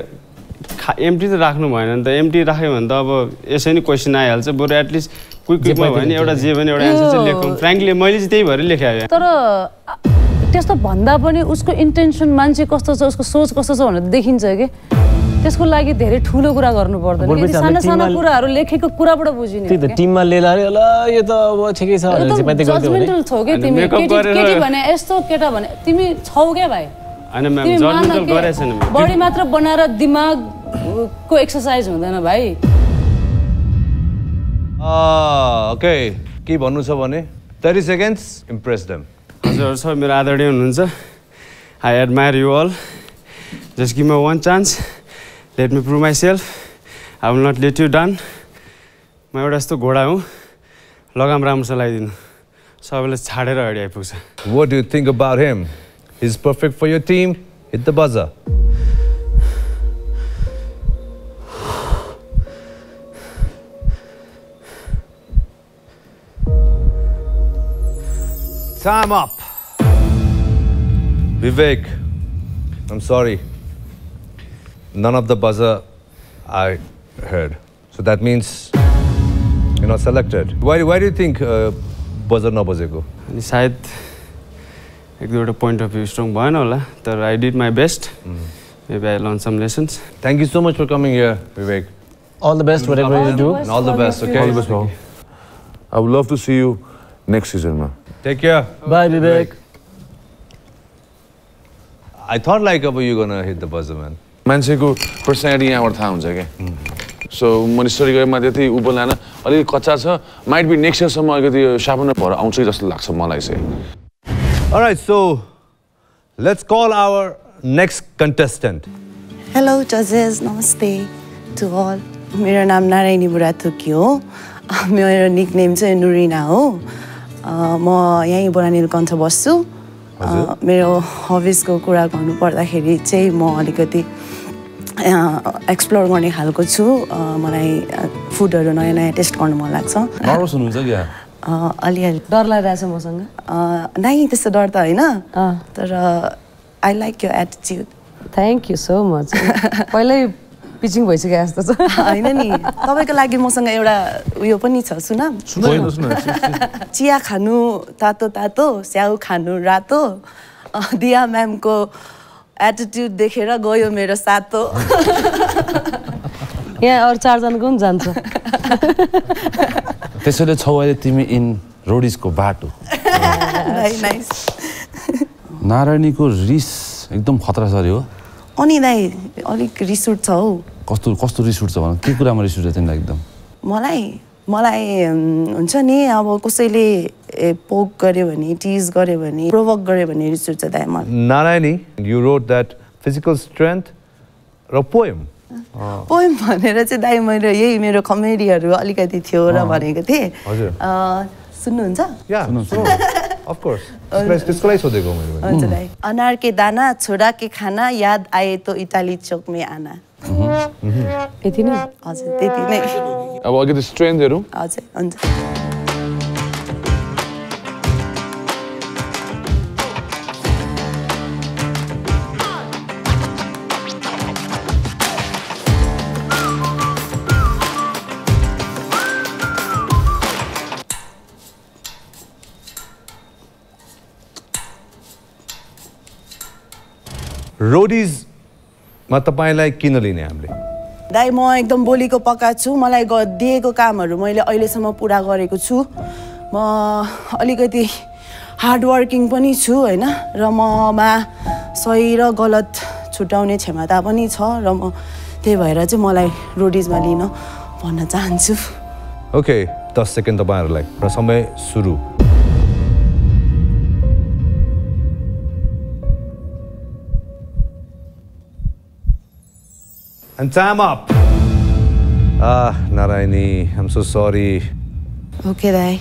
Speaker 15: एम्प्टी त राख्नु भएन नि त एम्प्टी राख्यो भने त अब यसै नै क्वेसन आइहाल्छ बरु एटलिस्ट क्विकमा भयो भने एउटा जे भने एउटा एन्सर चाहिँ लेखौँ फ्रेङ्कली मैले चाहिँ त्यही भएर लेखेँ
Speaker 10: तर त्यस्तो भन्दा पनि उसको इन्टेन्सन मान्छे कस्तो छ उसको सोच कस्तो छ भनेर देखिन्छ कि त्यसको लागि धेरै ठुलो कुरा गर्नु पर्दैन यदि साना साना कुराहरू लेखेको कुराबाट बुझिने
Speaker 7: त्यही त टिममा लिएर ल यो त अब ठिकै छ भनेर चाहिँ माथि गर्थ्यो भने
Speaker 10: जजमेन्टल छौ के तिमी केटी भने यस्तो केटा भने तिमी छौ के भाइ
Speaker 15: हैन म्याम जजमेन्टल गरेछ नि
Speaker 10: बडी मात्र बनाएर दिमागको एक्सरसाइज हुँदैन भाइ
Speaker 2: ओके के भन्नु छ भने 30 seconds impress them
Speaker 15: हजुर सर मेरो आदरणीय हुनुहुन्छ I admire you all just give me one chance let me prove myself I will not let you down म एउटा यस्तो घोडा हुँ लगाम राम्रो चलाइदिनु सबैले छाडेर अगाडि आइपुग्छ
Speaker 2: What do you think about him? He's perfect for your team. Hit the buzzer. Time up. Vivek, I'm sorry. None of the buzzer I heard. So that means you're not selected. Why do you think buzzer na bajeko?
Speaker 15: सायद एक दुईवटा पोइन्ट अफ भ्यू स्ट्रङ भएन होला तर I did my best maybe I learn some lessons
Speaker 2: Thank you so much for coming here, Vivek.
Speaker 7: All the best, whatever you do.
Speaker 2: And all the best, okay?
Speaker 9: All the best, bro. I would love to see you next season, man.
Speaker 2: Take care.
Speaker 7: Bye, Vivek.
Speaker 2: I thought like you're gonna hit the buzzer, man.
Speaker 9: मान्छेको पर्सनालिटी यहाँबाट थाहा हुन्छ क्या सो मैले स्टडी गरेमा त्यति ऊपर लान अलिकति कच्चा छ माइट बी नेक्स्ट इयरसम्म अलिकति साबुन भएर आउँछ जस्तो लाग्छ मलाई चाहिँ
Speaker 2: All right, so let's call our next contestant.
Speaker 11: Hello, judges. Namaste to all. मेरो नाम नारायणी बुढाथोकी हो मेरो निकनेम चाहिँ नुरिना हो म यहीँ बोरानीलकण्ठ बस्छु मेरो हबिजको कुरा गर्नु पर्दाखेरि चाहिँ म अलिकति एक्सप्लोर गर्ने खालको छु मलाई फुडहरू नयाँ नयाँ टेस्ट गर्नु मन लाग्छ
Speaker 8: नर्भस हुनुहुन्छ क्या
Speaker 11: अलिअलि
Speaker 10: डर लागिरहेछ मसँग
Speaker 11: नै त्यस्तो डर त होइन तर आई लाइक यो attitude
Speaker 10: thank you so much पहिल्यै पिचिङ भइसक्यो जस्तो छ
Speaker 11: होइन नि तपाईँको लागि मसँग एउटा उयो पनि छ सुन चिया खानु तातो तातो स्याउ खानु रातो दिया म्यामको एटिट्युड देखेर गयो मेरो सातो
Speaker 10: यहाँ अरू चारजनाको पनि जान्छ
Speaker 8: त्यसैले छौ अहिले तिमी इन रोडिजको बाटो नारायणीको रिस एकदम खतरा सरी हो
Speaker 11: अनि दाइ अलिक रिस उठ्छ हौ
Speaker 8: कस्तो कस्तो रिस उठ्छ भन के कुरामा रिस उठ्छ तिमीलाई एकदम
Speaker 11: मलाई हुन्छ नि अब कसैले पोक गर्यो भने टिज गर्यो भने प्रोभोक गर्यो भने रिस उठ्छ दाइ मलाई
Speaker 2: Narayani, you wrote that physical strength र poem.
Speaker 11: पोएम भनेर चाहिँ दाइ मैले यही मेरो कमेडीहरू अलिकति थियो र भनेको थिएँ सुन्नुहुन्छ
Speaker 2: Of course. त्यसको लागि सोधेको मैले
Speaker 11: हुन्छ दाइ अनार के दाना छोरा के खाना याद आए तो इटाली चौक में आना
Speaker 10: यति नै
Speaker 11: हजुर त्यति नै
Speaker 9: अब अलिकति स्ट्रेन्थहरू
Speaker 11: हजुर हुन्छ
Speaker 2: रोडिजमा तपाईँलाई किन लिने हामीले?
Speaker 11: दाइ म एकदम बोलीको पक्का छु मलाई दिएको कामहरू मैले अहिलेसम्म पुरा गरेको छु म अलिकति हार्डवर्किङ पनि छु होइन र ममा सही र गलत छुट्याउने क्षमता पनि छ र म त्यही भएर चाहिँ मलाई रोडिजमा लिन भन्न चाहन्छु।
Speaker 2: ओके 10 सेकेन्ड तपाईँहरूलाई र समय सुरु। And time up. Narayani, I'm so sorry.
Speaker 11: Okay, दाइ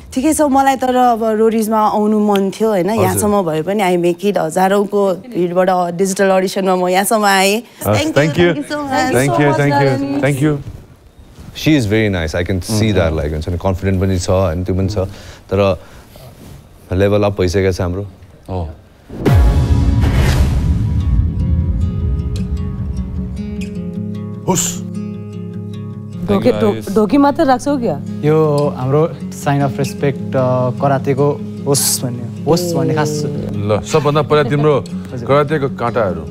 Speaker 11: ठिकै छ मलाई तर अब रोडिजमा आउनु मन थियो होइन यहाँसम्म भए पनि आई मेक इट हजारौँको भिडबाट डिजिटल अडिसनमा म यहाँसम्म आएँ।
Speaker 2: Thank you. She is very nice. I can see that like confident पनि छ अनि त्यो पनि छ तर लेभल अप भइसकेको छ हाम्रो।
Speaker 10: ढोकी मात्र राख्छौ क्या?
Speaker 16: यो हाम्रो साइन अफ रेस्पेक्ट करातेको होस् भन्ने खास
Speaker 9: ल सबभन्दा पहिला तिम्रो करातेको काँटाहरू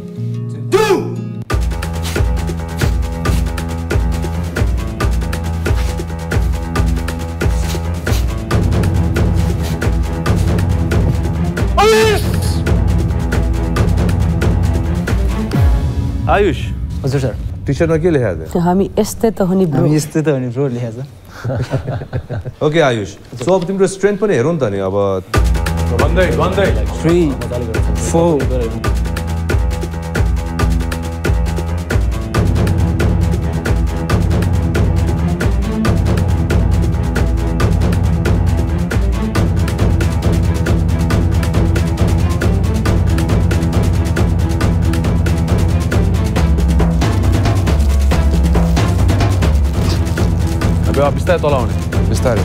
Speaker 2: आयुष
Speaker 16: हजुर सर
Speaker 2: टी-शर्टमा के लेखेको छ?
Speaker 10: हामी यस्तै त हो नि ब्रो
Speaker 16: लेखेको छ।
Speaker 2: ओके आयुष सो अब तिम्रो स्ट्रेन्थ पनि हेरौँ त नि अब
Speaker 9: भन्दै
Speaker 16: 3 4
Speaker 9: बिस्तारै तल आउने बिस्तारै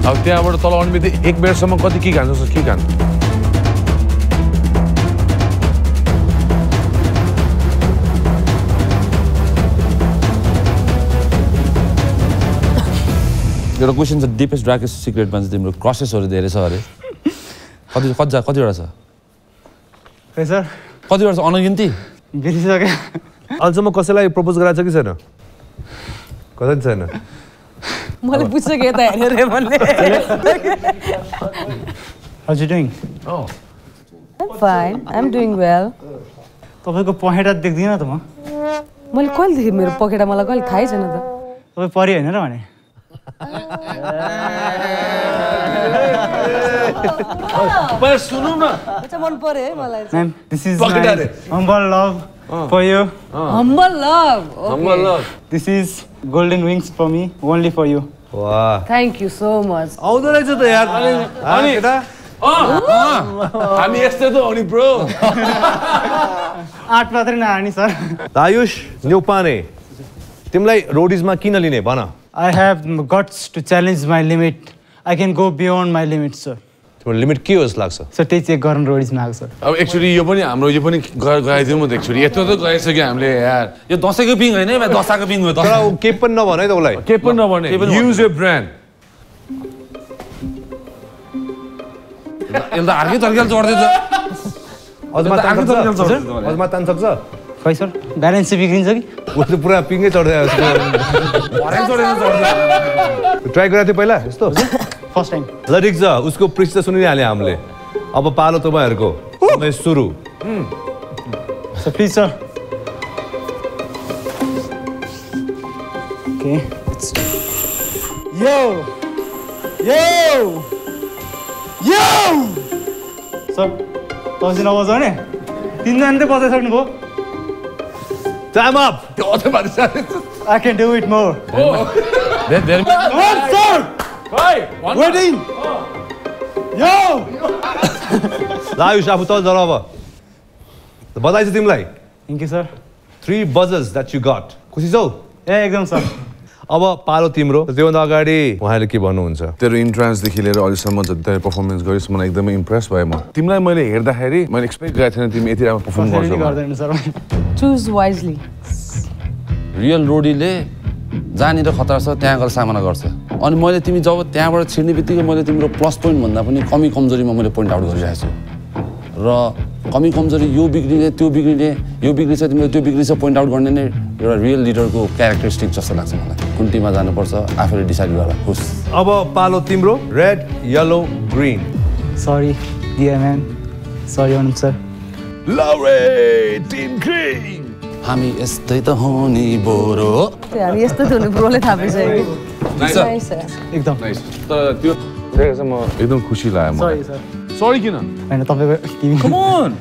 Speaker 9: अब त्यहाँबाट तल आउने बित्तिकै एक मिनटसम्म कति के खान्छ के खान्छ
Speaker 8: एउटा क्वेसन छ डिपेस्ट डार्केस्ट सिक्रेटमा चाहिँ तिम्रो क्रसेसहरू धेरै छ अरे कतिवटा छ
Speaker 16: सर
Speaker 8: कतिवटा छ अनगिन्ती
Speaker 16: बिर्सिसक्यो
Speaker 2: अहिलेसम्म कसैलाई प्रपोज गराएको छ कि छैन? कसै छैन
Speaker 10: मैले बुझिसकेँ त हेरेर भन्ने।
Speaker 16: How's you doing?
Speaker 10: I'm fine. I'm doing well.
Speaker 16: तपाईको पखेटा देख्दिन त म।
Speaker 10: मैले कहिले देखेँ मेरो पखेटा मलाई कहिले थाहै छैन त।
Speaker 16: तपाई परि हैन र भने?
Speaker 9: पर सुनौ न
Speaker 10: अच्छा मन पर्यो है मलाई।
Speaker 16: Ma'am, this is my humble love for you.
Speaker 10: Humble love.
Speaker 16: Humble love. This is golden wings for me, only for you.
Speaker 2: Wow.
Speaker 10: Thank you so much.
Speaker 2: आउँदो रहेछ त यार अनि केटा
Speaker 9: हामी यस्तै त हो नि ब्रो
Speaker 16: 8 मात्रै नहार्नी सर।
Speaker 2: आयुष न्यौपाने तिमीलाई रोडिजमा किन लिने भन?
Speaker 16: I have guts to challenge my limit. I can go beyond my limits, sir.
Speaker 2: तिम्रो लिमिट के हो जस्तो लाग्छ?
Speaker 16: सर त्यही चेक गर्न रोडिजमा आएको सर।
Speaker 9: अब एक्चुअली यो पनि हाम्रो यो पनि गइदिउँ म एक्चुअली यत्रो त गइसक्यो हामीले यार
Speaker 8: यो दसैँको पिङ होइन है दशैँको पिङ हो
Speaker 2: तर के पनि नभन है त उसलाई
Speaker 9: के पनि नभने युज योर ब्रान्ड
Speaker 8: यसले अर्कै तरिकाले चढ्दै छ
Speaker 2: अझमा तान सक्छ
Speaker 16: खै सर ब्यालेन्स चाहिँ बिग्रिन्छ कि
Speaker 2: उसले पुरा पिङै चढ्दै आएको ट्राई गरेको थियो पहिला यस्तो
Speaker 16: फर्स्ट टाइम
Speaker 2: ल ठिक छ उसको पृष्ठ सुनिहाल्यो हामीले अब पालो तपाईँहरूको समय सुरु
Speaker 16: सर प्लिज सर ओके यो सर तपाईँ नबजाउ भने तिनजना चाहिँ बजाइसक्नुभयो
Speaker 2: time up
Speaker 16: I can do it more.
Speaker 9: There.
Speaker 16: One, sir. Waiting. Yo.
Speaker 2: Ayush आफू तल झर अब बधाई छ तिमीलाई
Speaker 16: Thank you, sir.
Speaker 2: 3 buzzers that you got. खुसी छौ?
Speaker 16: एकदम सर
Speaker 2: अब पालो तिम्रो त्योभन्दा अगाडि उहाँले के भन्नुहुन्छ?
Speaker 9: तेरो इन्ट्रान्सदेखि लिएर अहिलेसम्म जति पर्फर्मेन्स गरिस् मलाई एकदमै इम्प्रेस भएँ म तिमीलाई मैले हेर्दाखेरि मैले एक्सपेक्ट गरेको थिएन तिमी यति राम्रो पर्फर्म गर्छौ
Speaker 10: चुज वाइजली
Speaker 8: रियल रोडीले जहाँनिर खतरा छ त्यहाँ गएर सामना गर्छ अनि मैले तिमी जब त्यहाँबाट छिर्ने बित्तिकै मैले तिम्रो प्लस पोइन्ट भन्दा पनि कमी कमजोरीमा मैले पोइन्ट आउट गरिरहेको छु र कमी कमजोरी यो बिग्रिने त्यो बिग्रिने यो बिग्रिन्छ तिम्रो त्यो बिग्रिन्छ पोइन्ट आउट गर्ने नै एउटा रियल लिडरको क्यारेक्टरिस्टिक जस्तो लाग्छ मलाई कुन टिममा जानुपर्छ आफूले डिसाइड गर खुस
Speaker 2: अब पालो तिम्रो red yellow green
Speaker 16: sorry dear man sorry Anup sir
Speaker 8: लौरे टिम ग्रीन हामी यस्तै त हो नि बोरो
Speaker 10: हामी यस्तै त हुने ब्रोले थाहा पाइसक्यो
Speaker 16: एकदम
Speaker 9: तर त्यो देखेर म एकदम खुसी लाग्यो मलाई सरी किन
Speaker 16: हैन तपाईको टिम
Speaker 9: कम अन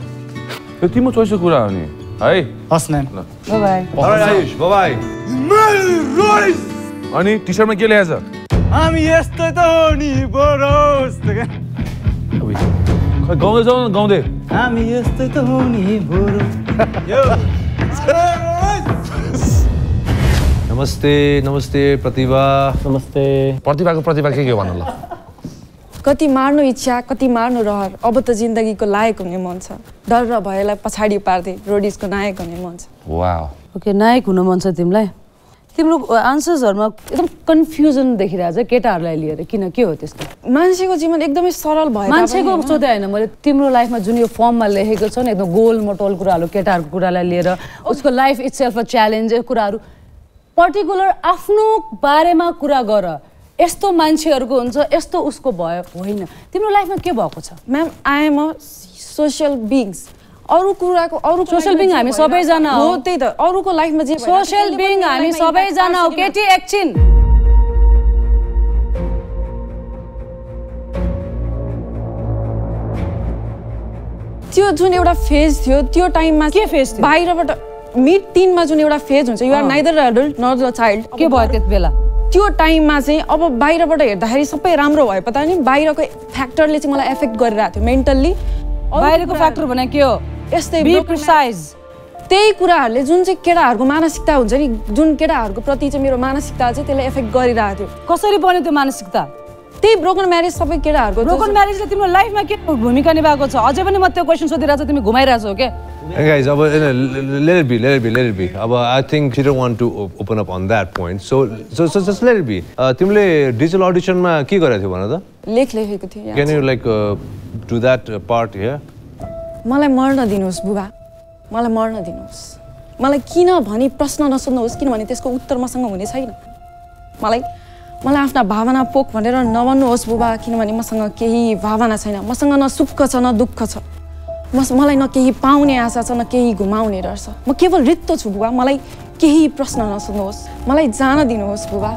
Speaker 9: यो तिम्रो चोइसको कुरा हो नि है
Speaker 16: हस् man
Speaker 10: bye bye
Speaker 2: all right Ayush bye bye
Speaker 9: Royce अनि टी-शर्टमा के लेखेछ
Speaker 16: हामी यस्तै त हो नि बोरोस
Speaker 9: खै गाउँदै जाऊ न गाउँदै
Speaker 16: हामी यस्तै त हो नि बोरो
Speaker 2: नमस्ते नमस्ते प्रतिभा
Speaker 7: नमस्ते
Speaker 8: प्रतिभाको प्रतिभा के हो भन्नु ल
Speaker 17: कति मार्नु इच्छा कति मार्नु रहर अब त जिन्दगीको लायक हुने मन छ डर र भयलाई पछाडि पार्दै रोडिसको नायक हुने मन छ
Speaker 8: वाउ
Speaker 10: ओके नायक हुन मन छ तिमीलाई तिम्रो आन्सर्सहरुमा एकदम कन्फ्युजन देखिरहेछ केटाहरूलाई लिएर किन के हो त्यस्तो
Speaker 17: मान्छेको जीवन एकदमै सरल भयो
Speaker 10: मान्छेको सोधे हैन मैले तिम्रो लाइफमा जुन यो फर्ममा लेखेको छ नि एकदम गोल मोटोल कुराहरु केटाहरुको कुरालाई लिएर उसको लाइफ इटसेल्फ अ च्यालेन्ज कुराहरु पर्टिकुलर आफ्नो बारेमा कुरा गर यस्तो मान्छेहरुको हुन्छ यस्तो उसको भयो होइन तिम्रो लाइफमा के भएको छ
Speaker 17: ma'am I am a social beings अरु कुराको अरु
Speaker 10: सोशल बीइङ हामी सबै जना
Speaker 17: हो त्यही त अरुको लाइफमा जे
Speaker 10: सोशल बीइङ हामी सबै जना हो केटी एकछिन
Speaker 17: त्यो जुन एउटा फेज थियो त्यो टाइममा
Speaker 10: के फेज थियो
Speaker 17: बाहिरबाट मिड 3 मा जुन एउटा फेज हुन्छ you are neither adult not a child
Speaker 10: के भयो त्यति बेला
Speaker 17: त्यो टाइममा चाहिँ अब बाहिरबाट हेर्दाखेरि सबै राम्रो भयो पता नि बाहिरको फ्याक्टरले चाहिँ मलाई एफेक्ट गरिरहेको थियो मेन्टल्ली
Speaker 10: बाहिरको फ्याक्टर भने के हो
Speaker 17: यस्तै
Speaker 10: बी प्रिसाइज
Speaker 17: त्यही कुराहरूले जुन चाहिँ केटाहरूको मानसिकता हुन्छ नि जुन केटाहरूको प्रति चाहिँ मेरो मानसिकता चाहिँ त्यसले एफेक्ट गरिरहेको थियो
Speaker 10: कसरी बन्यो त्यो मानसिकता
Speaker 17: त्यही ब्रोकन म्यारेज सबै केटाहरूको
Speaker 10: ब्रोकन म्यारेजले तिम्रो लाइफमा के भूमिका निभाएको छ अझै पनि म त्यो क्वेशन सोधिरहेको छु तिमी घुमाइरहेछौ के
Speaker 2: guys अब let it be अब I think you don't want to open up on that point so just let it be तिमीले डिजिटल अडिसनमा के गरेको थियो भन त
Speaker 17: लेखेको थिए
Speaker 2: can you like do that part here
Speaker 17: मलाई मर्न दिनुहोस् बुबा मलाई मर्न दिनुहोस् मलाई किन भनी प्रश्न नसोध्नुहोस् किनभने त्यसको उत्तर मसँग हुने छैन मलाई आफ्ना भावना पोख भनेर नभन्नुहोस् बुबा किनभने मसँग केही भावना छैन मसँग न सुख छ न दुःख छ मलाई न केही पाउने आशा छ न केही घुमाउने डर छ म केवल रित्तो छु बुबा मलाई केही प्रश्न नसोध्नुहोस् मलाई जान दिनुहोस् बुबा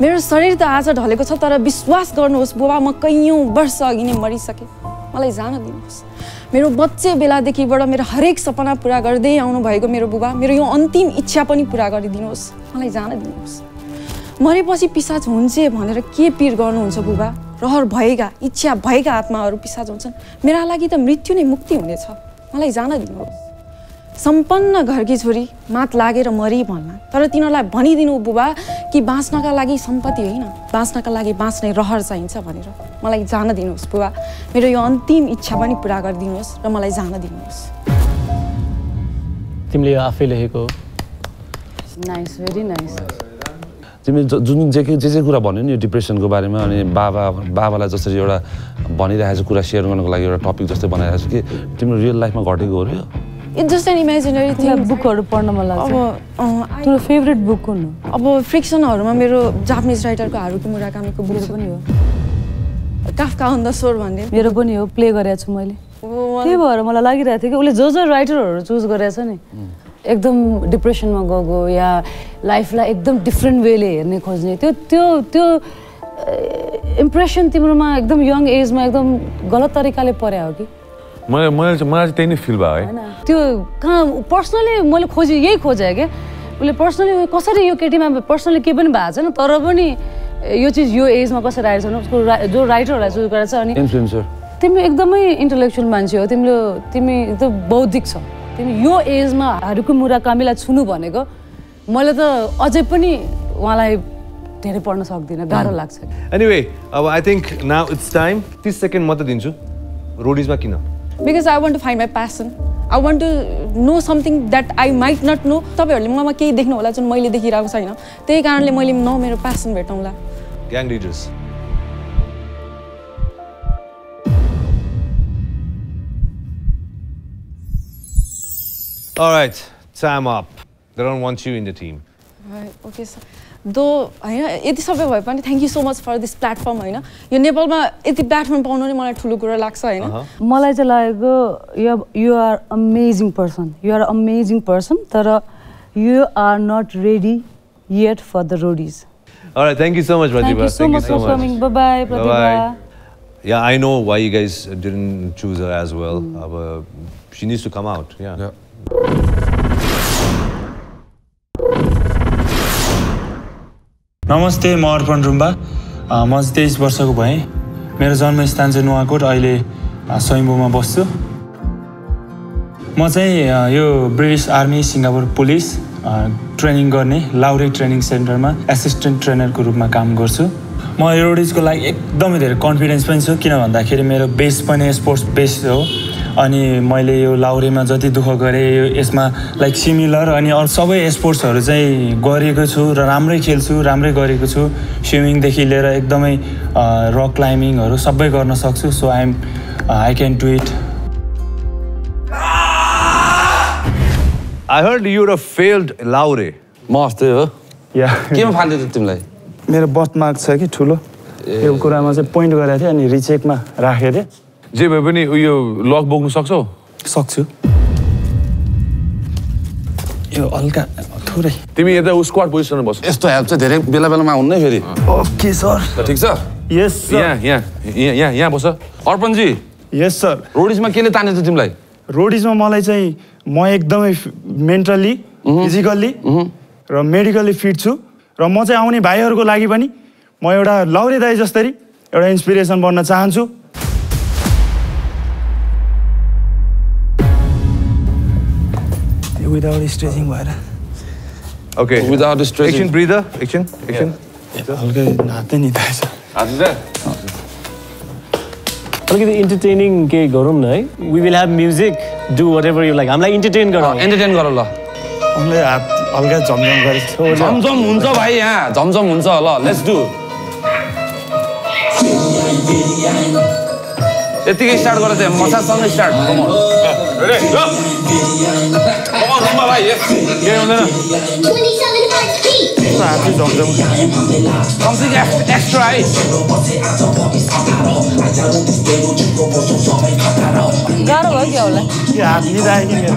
Speaker 17: मेरो शरीर त आज ढलेको छ तर विश्वास गर्नुहोस् बुबा म कैयौं वर्ष अघि नै मरिसके मलाई जान दिनुहोस् मेरो बच्चे बेलादेखिबाट मेरो हरेक सपना पूरा गर्दै आउनु भएको मेरो बुबा मेरो यो अन्तिम इच्छा पनि पूरा गरिदिनुहोस् मलाई जान दिनुहोस् मरेपछि पिशाच हुन्छ भनेर के पिर गर्नुहुन्छ बुबा रहर भएका इच्छा भएका आत्माहरू पिशाच हुन्छन् मेरा लागि त मृत्यु नै मुक्ति हुनेछ मलाई जान दिनुहोस् सम्पन्न घरकी छोरी मात लागेर मरी भन्ला तर तिनीहरूलाई भनिदिनु बुबा कि बाँच्नका लागि सम्पत्ति होइन बाँच्नका लागि बाँच्ने रहर चाहिन्छ भनेर मलाई जान दिनुहोस् बुबा मेरो यो अन्तिम इच्छा पनि पूरा गरिदिनुहोस् र मलाई जान दिनुहोस्
Speaker 7: तिमीले आफै लेखेको
Speaker 10: नाइस भेरी नाइस
Speaker 8: तिमीले जुन जे कुरा भन्यो नि यो डिप्रेसनको बारेमा अनि बाबालाई जसरी एउटा भनिरहेको छ कुरा सेयर गर्नको लागि एउटा टपिक जस्तै बनाइरहेको छ कि तिम्रो रियल लाइफमा घटेको हो र
Speaker 17: it's just an imaginary thing
Speaker 10: बुकहरु पढ्न मन लाग्छ अब तिम्रो फेभरेट बुक कुन हो
Speaker 17: अब फ्रिक्सनहरुमा मेरो जापानिज राइटरको हारुकी मुराकामीको बुक पनि हो काफका अन द सोर भन्ने
Speaker 10: मेरो पनि हो प्ले गरेको छु मैले त्यही भएर मलाई लागिरहेको थियो कि उसले जो राइटरहरु चुज गरेछ नि एकदम डिप्रेसनमा गएको या लाइफलाई एकदम डिफरेन्ट वेले हेर्ने खोज्ने त्यो त्यो त्यो इम्प्रेसन तिम्रोमा एकदम यङ एजमा एकदम गलत तरिकाले पर्या हो कि
Speaker 9: मलाई चाहिँ त्यही नै फिल भयो है
Speaker 10: त्यो कहाँ पर्सनली मैले यही खोजेँ क्या उसले पर्सनली कसरी यो केटीमा पर्सनली केही पनि भएको छैन तर पनि यो चिज यो एजमा कसरी आएको छ उसको जो राइटरहरूलाई चुज गरेर छ अनि
Speaker 8: इन्फ्लुएन्सर
Speaker 10: तिमी एकदमै इन्टेलेक्चुअल मान्छे हो तिमी एकदम बौद्धिक छ तिमी यो एजमा हारुकी मुराकामीलाई छुनु भनेको मैले त अझै पनि उहाँलाई धेरै पढ्न सक्दिनँ गाह्रो लाग्छ
Speaker 2: एनीवे अब I think now it's time 30 second मात्र दिन्छु रोडिजमा किन
Speaker 17: because I want to find my passion I want to know something that I might not know तपाईहरुले ममा केही देख्नु होला जुन मैले देखिरहेको छैन त्यही कारणले मैले मेरो प्यासन भेटौँला
Speaker 2: gang leaders All right, time up. They don't want you in the team.
Speaker 17: Right, okay, sir. Though, यति सबै भए पनि thank you so much for this platform हैन. यो नेपालमा यति प्लेटफर्म पाउनु नि मलाई ठुलो कुरा लाग्छ हैन.
Speaker 10: मलाई चाहिँ लागेको you are amazing person. You are amazing person. तर you are not ready yet for the roadies.
Speaker 2: All right, thank you so much, Pratibha.
Speaker 10: Thank you so much for coming. Bye-bye, Pratibha.
Speaker 2: Yeah, I know why you guys didn't choose her as well. She needs to come out. Yeah.
Speaker 18: नमस्ते, म अर्पण रुम्बा। म 23 वर्षको भएँ। मेरो जन्मस्थान चाहिँ नुवाकोट, अहिले स्वयम्भूमा बस्छु। म चाहिँ यो British army Singapore police training गर्ने लाउरे ट्रेनिङ सेन्टरमा एसिस्टेन्ट ट्रेनरको रूपमा काम गर्छु। म रोडिजको लागि एकदमै धेरै कन्फिडेन्स पनि छु, किन भन्दाखेरि मेरो बेस पनि स्पोर्ट्स बेस हो। अनि मैले यो लाउरेमा जति दुःख गरेँ यो यसमा लाइक सिमिलर अनि अरू सबै स्पोर्ट्सहरू चाहिँ गरेको छु र राम्रै खेल्छु, राम्रै गरेको छु। स्विमिङदेखि लिएर एकदमै रक क्लाइम्बिङहरू सबै गर्न सक्छु। So I can do it.
Speaker 2: I heard you're a failed Laure.
Speaker 8: म अस्ति हो। केमा फाल्दै थियो तिमीलाई?
Speaker 18: मेरो बर्थ मार्क छ कि ठुलो, यो कुरामा चाहिँ पोइन्ट गरेको थिएँ अनि रिचेकमा राखेको थिएँ।
Speaker 9: जे भए पनि उयो लक बोक्नु सक्छौ?
Speaker 18: सक्छु। यो हल्का थोरै।
Speaker 9: तिमी यता स्क्वाड पोजिसनमा बस।
Speaker 8: यस्तो हेल्प चाहिँ धेरै बेला बेलामा हुन्न फेरि।
Speaker 18: Okay sir.
Speaker 8: ठीक छ?
Speaker 18: यस सर।
Speaker 9: यहाँ बस।
Speaker 8: अर्पणजी।
Speaker 18: यस सर।
Speaker 8: रोडिजमा केले तानेछ तिमीलाई?
Speaker 18: रोडिजमा मलाई चाहिँ म एकदमै मेन्टल्ली, फिजिकल्ली र मेडिकल्ली फिट छु र म चाहिँ आउने भाइहरूको लागि पनि म एउटा लाउरे दाइ जस्तै एउटा इन्सपिरेसन बन्न चाहन्छु। Without stretching भएर।
Speaker 2: Okay.
Speaker 8: Without stretching.
Speaker 2: Action, breather. Action.
Speaker 18: हल्का हातै निधाएछ।
Speaker 7: अलिकति इन्टरटेनिङ के गरौँ न है। We will have music, do whatever you like. हामीलाई इन्टरटेन गरौँ।
Speaker 8: एन्टरटेन गरौँ ल।
Speaker 18: हमले हात हल्का झमझम गरे।
Speaker 8: झमझम हुन्छ भाइ यहाँ, झमझम हुन्छ ल। Let's do. यतिकै स्टार्ट गर त मसाजसँग start. Come on. Ready go. Come on रुम्बा भाइ यस। के हुँदैन?
Speaker 18: 27 हातै झमझम।
Speaker 8: समथिङ एक्स्ट्रा है।
Speaker 10: गाह्रो भयो क्या होला?
Speaker 18: यो हात निधायो कि मेरो?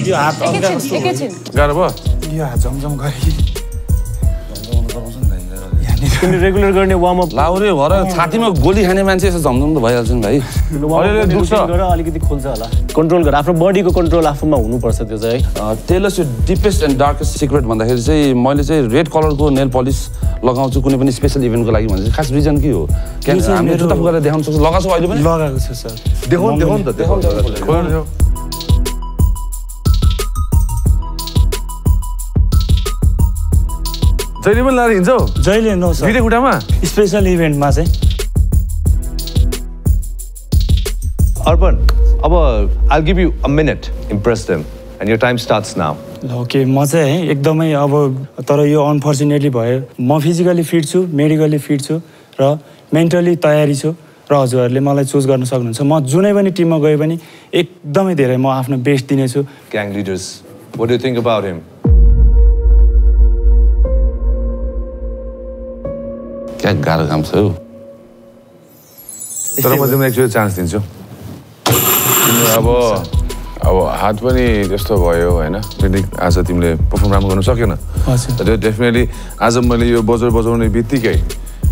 Speaker 18: यो हात हल्का
Speaker 10: एकैछिन।
Speaker 9: गाह्रो भयो?
Speaker 18: यो हात झमझम गरे कि।
Speaker 7: तिमी रेगुलर गर्ने वार्म अप
Speaker 8: लाउरे भएर छातीमा गोली खाने मान्छे यसो झमझम त भइहाल्छ नि भाइ।
Speaker 7: अलिकति खोल्छ होला। कन्ट्रोल गर, आफ्नो बडीको कन्ट्रोल आफूमा हुनुपर्छ त्यो चाहिँ है।
Speaker 8: Tell us your deepest and darkest secret भन्दाखेरि चाहिँ मैले चाहिँ रेड कलरको नेल पलिस लगाउँछु कुनै पनि स्पेसल इभेन्टको लागि भने खास रिजन के हो? हामीले जुत्ता फुकाएर देखाउन सक्छौँ। लगाएको छौ अहिले पनि?
Speaker 18: लगाएको छु सर।
Speaker 2: देखाउनु त।
Speaker 9: जहिले पनि लाएर हिँड्छौ?
Speaker 18: जहिले नो सर।
Speaker 9: भिडियो खुट्टामा?
Speaker 18: स्पेसल इभेन्टमा चाहिँ।
Speaker 2: Arpan, I'll give you a minute. Impress them. And your time starts now.
Speaker 18: Okay, म चाहिँ एकदमै अब तर यो अनफर्चुनेटली भयो। म फिजिकली फिट छु, मेडिकली फिट छु र मेन्टली तयारी छु र हजुरहरूले मलाई चुज गर्न सक्नुहुन्छ। म जुनै पनि टिममा गए पनि एकदमै धेरै म आफ्नो बेस्ट दिनेछु।
Speaker 2: Gang leaders, what do you think about him?
Speaker 8: क्या गाह्रो काम छ हौ।
Speaker 9: तर म तिमीलाई एकचोटि चान्स दिन्छु। अब हात पनि त्यस्तो भयो होइन, आज तिमीले पर्फर्म राम्रो गर्नु सकेन। त्यो डेफिनेटली आज मैले यो बजार बजाउने बित्तिकै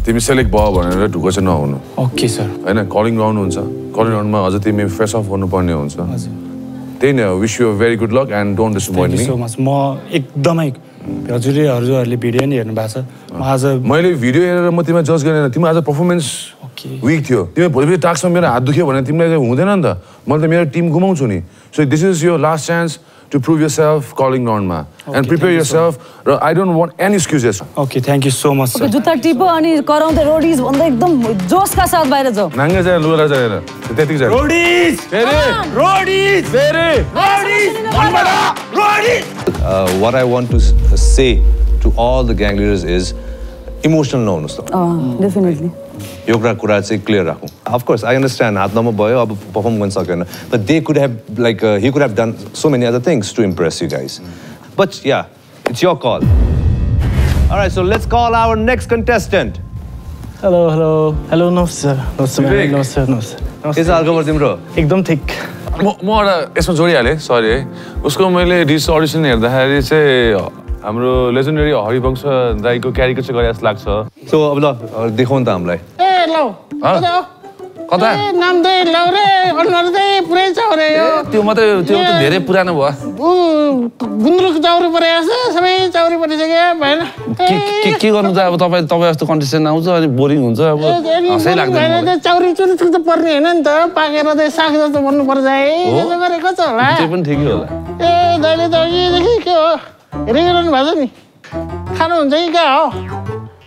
Speaker 9: तिमी सेलेक्ट भयो भनेर ढुक्क चाहिँ नहुनु।
Speaker 18: Okay sir.
Speaker 9: होइन, कलिङ राउन्ड हुन्छ, कलिङ राउन्डमा अझ तिमी फ्रेस अफ गर्नुपर्ने हुन्छ। त्यही नै हो। Wish you very good lock and don't disappoint me.
Speaker 18: So much. म एकदमै हजुरहरूले भिडियो नि हेर्नु भएको छ। म आज
Speaker 9: मैले भिडियो हेरेर म तिमीलाई जज गरेन। तिम्रो आज पर्फर्मेन्स विक थियो। तिमी भोलि टास्कमा मेरो हात दुख्यो भने तिमीलाई चाहिँ हुँदैन नि त। मैले त मेरो टिम गुमाउँछु नि। So this is your last chance to prove yourself calling राउन्डमा एन्ड प्रिपेयर योर सेल्फ र I don't want any excuses.
Speaker 18: Okay, thank you so much sir.
Speaker 10: जुत्ता टिपो अनि कराउँदै रोडिज भन्दा एकदम जोसका साथ बाहिर जाऊ।
Speaker 9: नाङ्गे चाहिँ लुगा चाहिएर त्यतिकै चाहिँ
Speaker 18: रोडिज
Speaker 9: फेरि
Speaker 18: रोडिज
Speaker 9: फेरि
Speaker 18: Roadies
Speaker 2: What I want to say to all the gang leaders is, emotional नहुनुहोस् त
Speaker 10: डेफिनेटली
Speaker 2: यो कुरा चाहिँ क्लियर राखौँ अफकोर्स आई अन्डरस्ट्यान्ड हात नम्बर भयो अब पर्फर्म गर्न सकेन but they could have like he could have done so many other things to impress you guys but yeah it's your call alright so let's call our next contestant
Speaker 19: hello नमस्ते सर
Speaker 2: के छ हालखबर तिम्रो
Speaker 19: एकदम ठिक
Speaker 9: म एउटा यसमा जोडिहालेँ सरी है उसको मैले डिस अडिसन हेर्दाखेरि चाहिँ हाम्रो लेजेन्डरी हरिवंश दाईको क्यारिकेचर गरे जस्तो लाग्छ
Speaker 2: सो अब ल देखाउँ त हामीलाई
Speaker 20: ए लौ
Speaker 9: कता
Speaker 20: नाम दे लौ रे अनुहार चाहिँ पुरै छ रे
Speaker 8: त्यो त धेरै पुरानो भयो
Speaker 20: गुन्द्रुक चाउरी परेछ सबै चाउरी परिसक्यो भएन
Speaker 8: के गर्नु त अब तपाईँ जस्तो कन्टेस्टेन्ट आउँछ अनि बोरिङ हुन्छ अब हँसै लाग्दैन
Speaker 20: चाउरी चुरुचुरु त पर्ने हैन नि त पाकेर चाहिँ साग जस्तो बन्नु पर्छ है त्यसो गरेको छ होला
Speaker 8: त्यो पनि ठिकै होला
Speaker 20: ए दाइले त अघिदेखि के हो हेरिरहनु भएको छ नि खानुहुन्छ कि क्या हो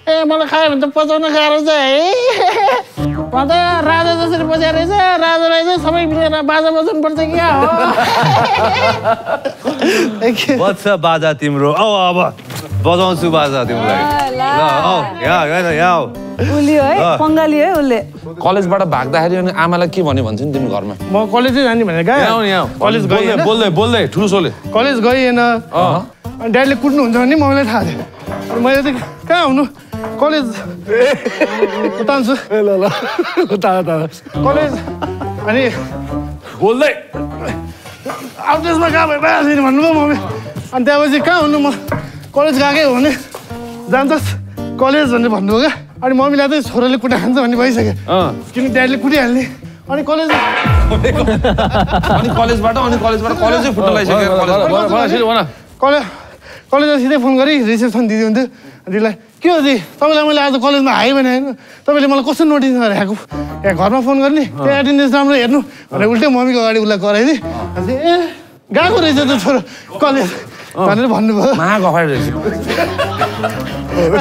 Speaker 20: ए मलाई खायो भने त पचाउन गाह्रो छ है म त राजा जसरी बजाएर रहेछ राजालाई चाहिँ सबै मिलेर बाजा बजाउनु पर्छ क्या हो
Speaker 2: बज्छ बाजा तिम्रो अब बजाउँछु बाजा तिमीलाई ल यहाँ
Speaker 10: उलियो है बङ्गाली है उसले
Speaker 8: कलेजबाट भाग्दाखेरि अनि आमालाई के भन्यो भन्छ नि तिम्रो घरमा
Speaker 19: म कलेजै जाने भनेको कलेज गएन
Speaker 9: बोल्दै ठुलो सोले
Speaker 19: कलेज गएन अनि ड्याडीले कुट्नुहुन्छ भने मलाई थाहा थियो अनि मैले चाहिँ कहाँ हुनु कलेज उता हुन्छु ल उता कलेज अनि
Speaker 9: बोल्दै
Speaker 19: अब त्यसमा कहाँ भइहाल्छ भन्नुभयो मम्मी अनि त्यहाँपछि कहाँ हुनु म कलेज गएकै हो भने जान्छस् कलेज भनेर भन्नुभयो क्या अनि मम्मीलाई चाहिँ छोराले कुटा खान्छ भन्ने भइसक्यो किन ड्याडीले कुटिहाल्ने अनि कलेज
Speaker 8: कलेजै फुट्न लागिसक्यो
Speaker 19: कलेजमा सिधै फोन गरेँ रिसेप्सन दिदी हुन्थ्यो दिदीलाई के हो दिदी तपाईँलाई मैले आज कलेजमा हाएँ भने होइन तपाईँले मलाई कस्तो नोटिस गरेको यहाँ घरमा फोन गर्ने त्यो एटेन्डेन्स राम्रो हेर्नु भनेर उल्टै मम्मीको अगाडि उसलाई कराइदिएँ ए गएको रहेछ त छोरो कलेज भनेर भन्नुभयो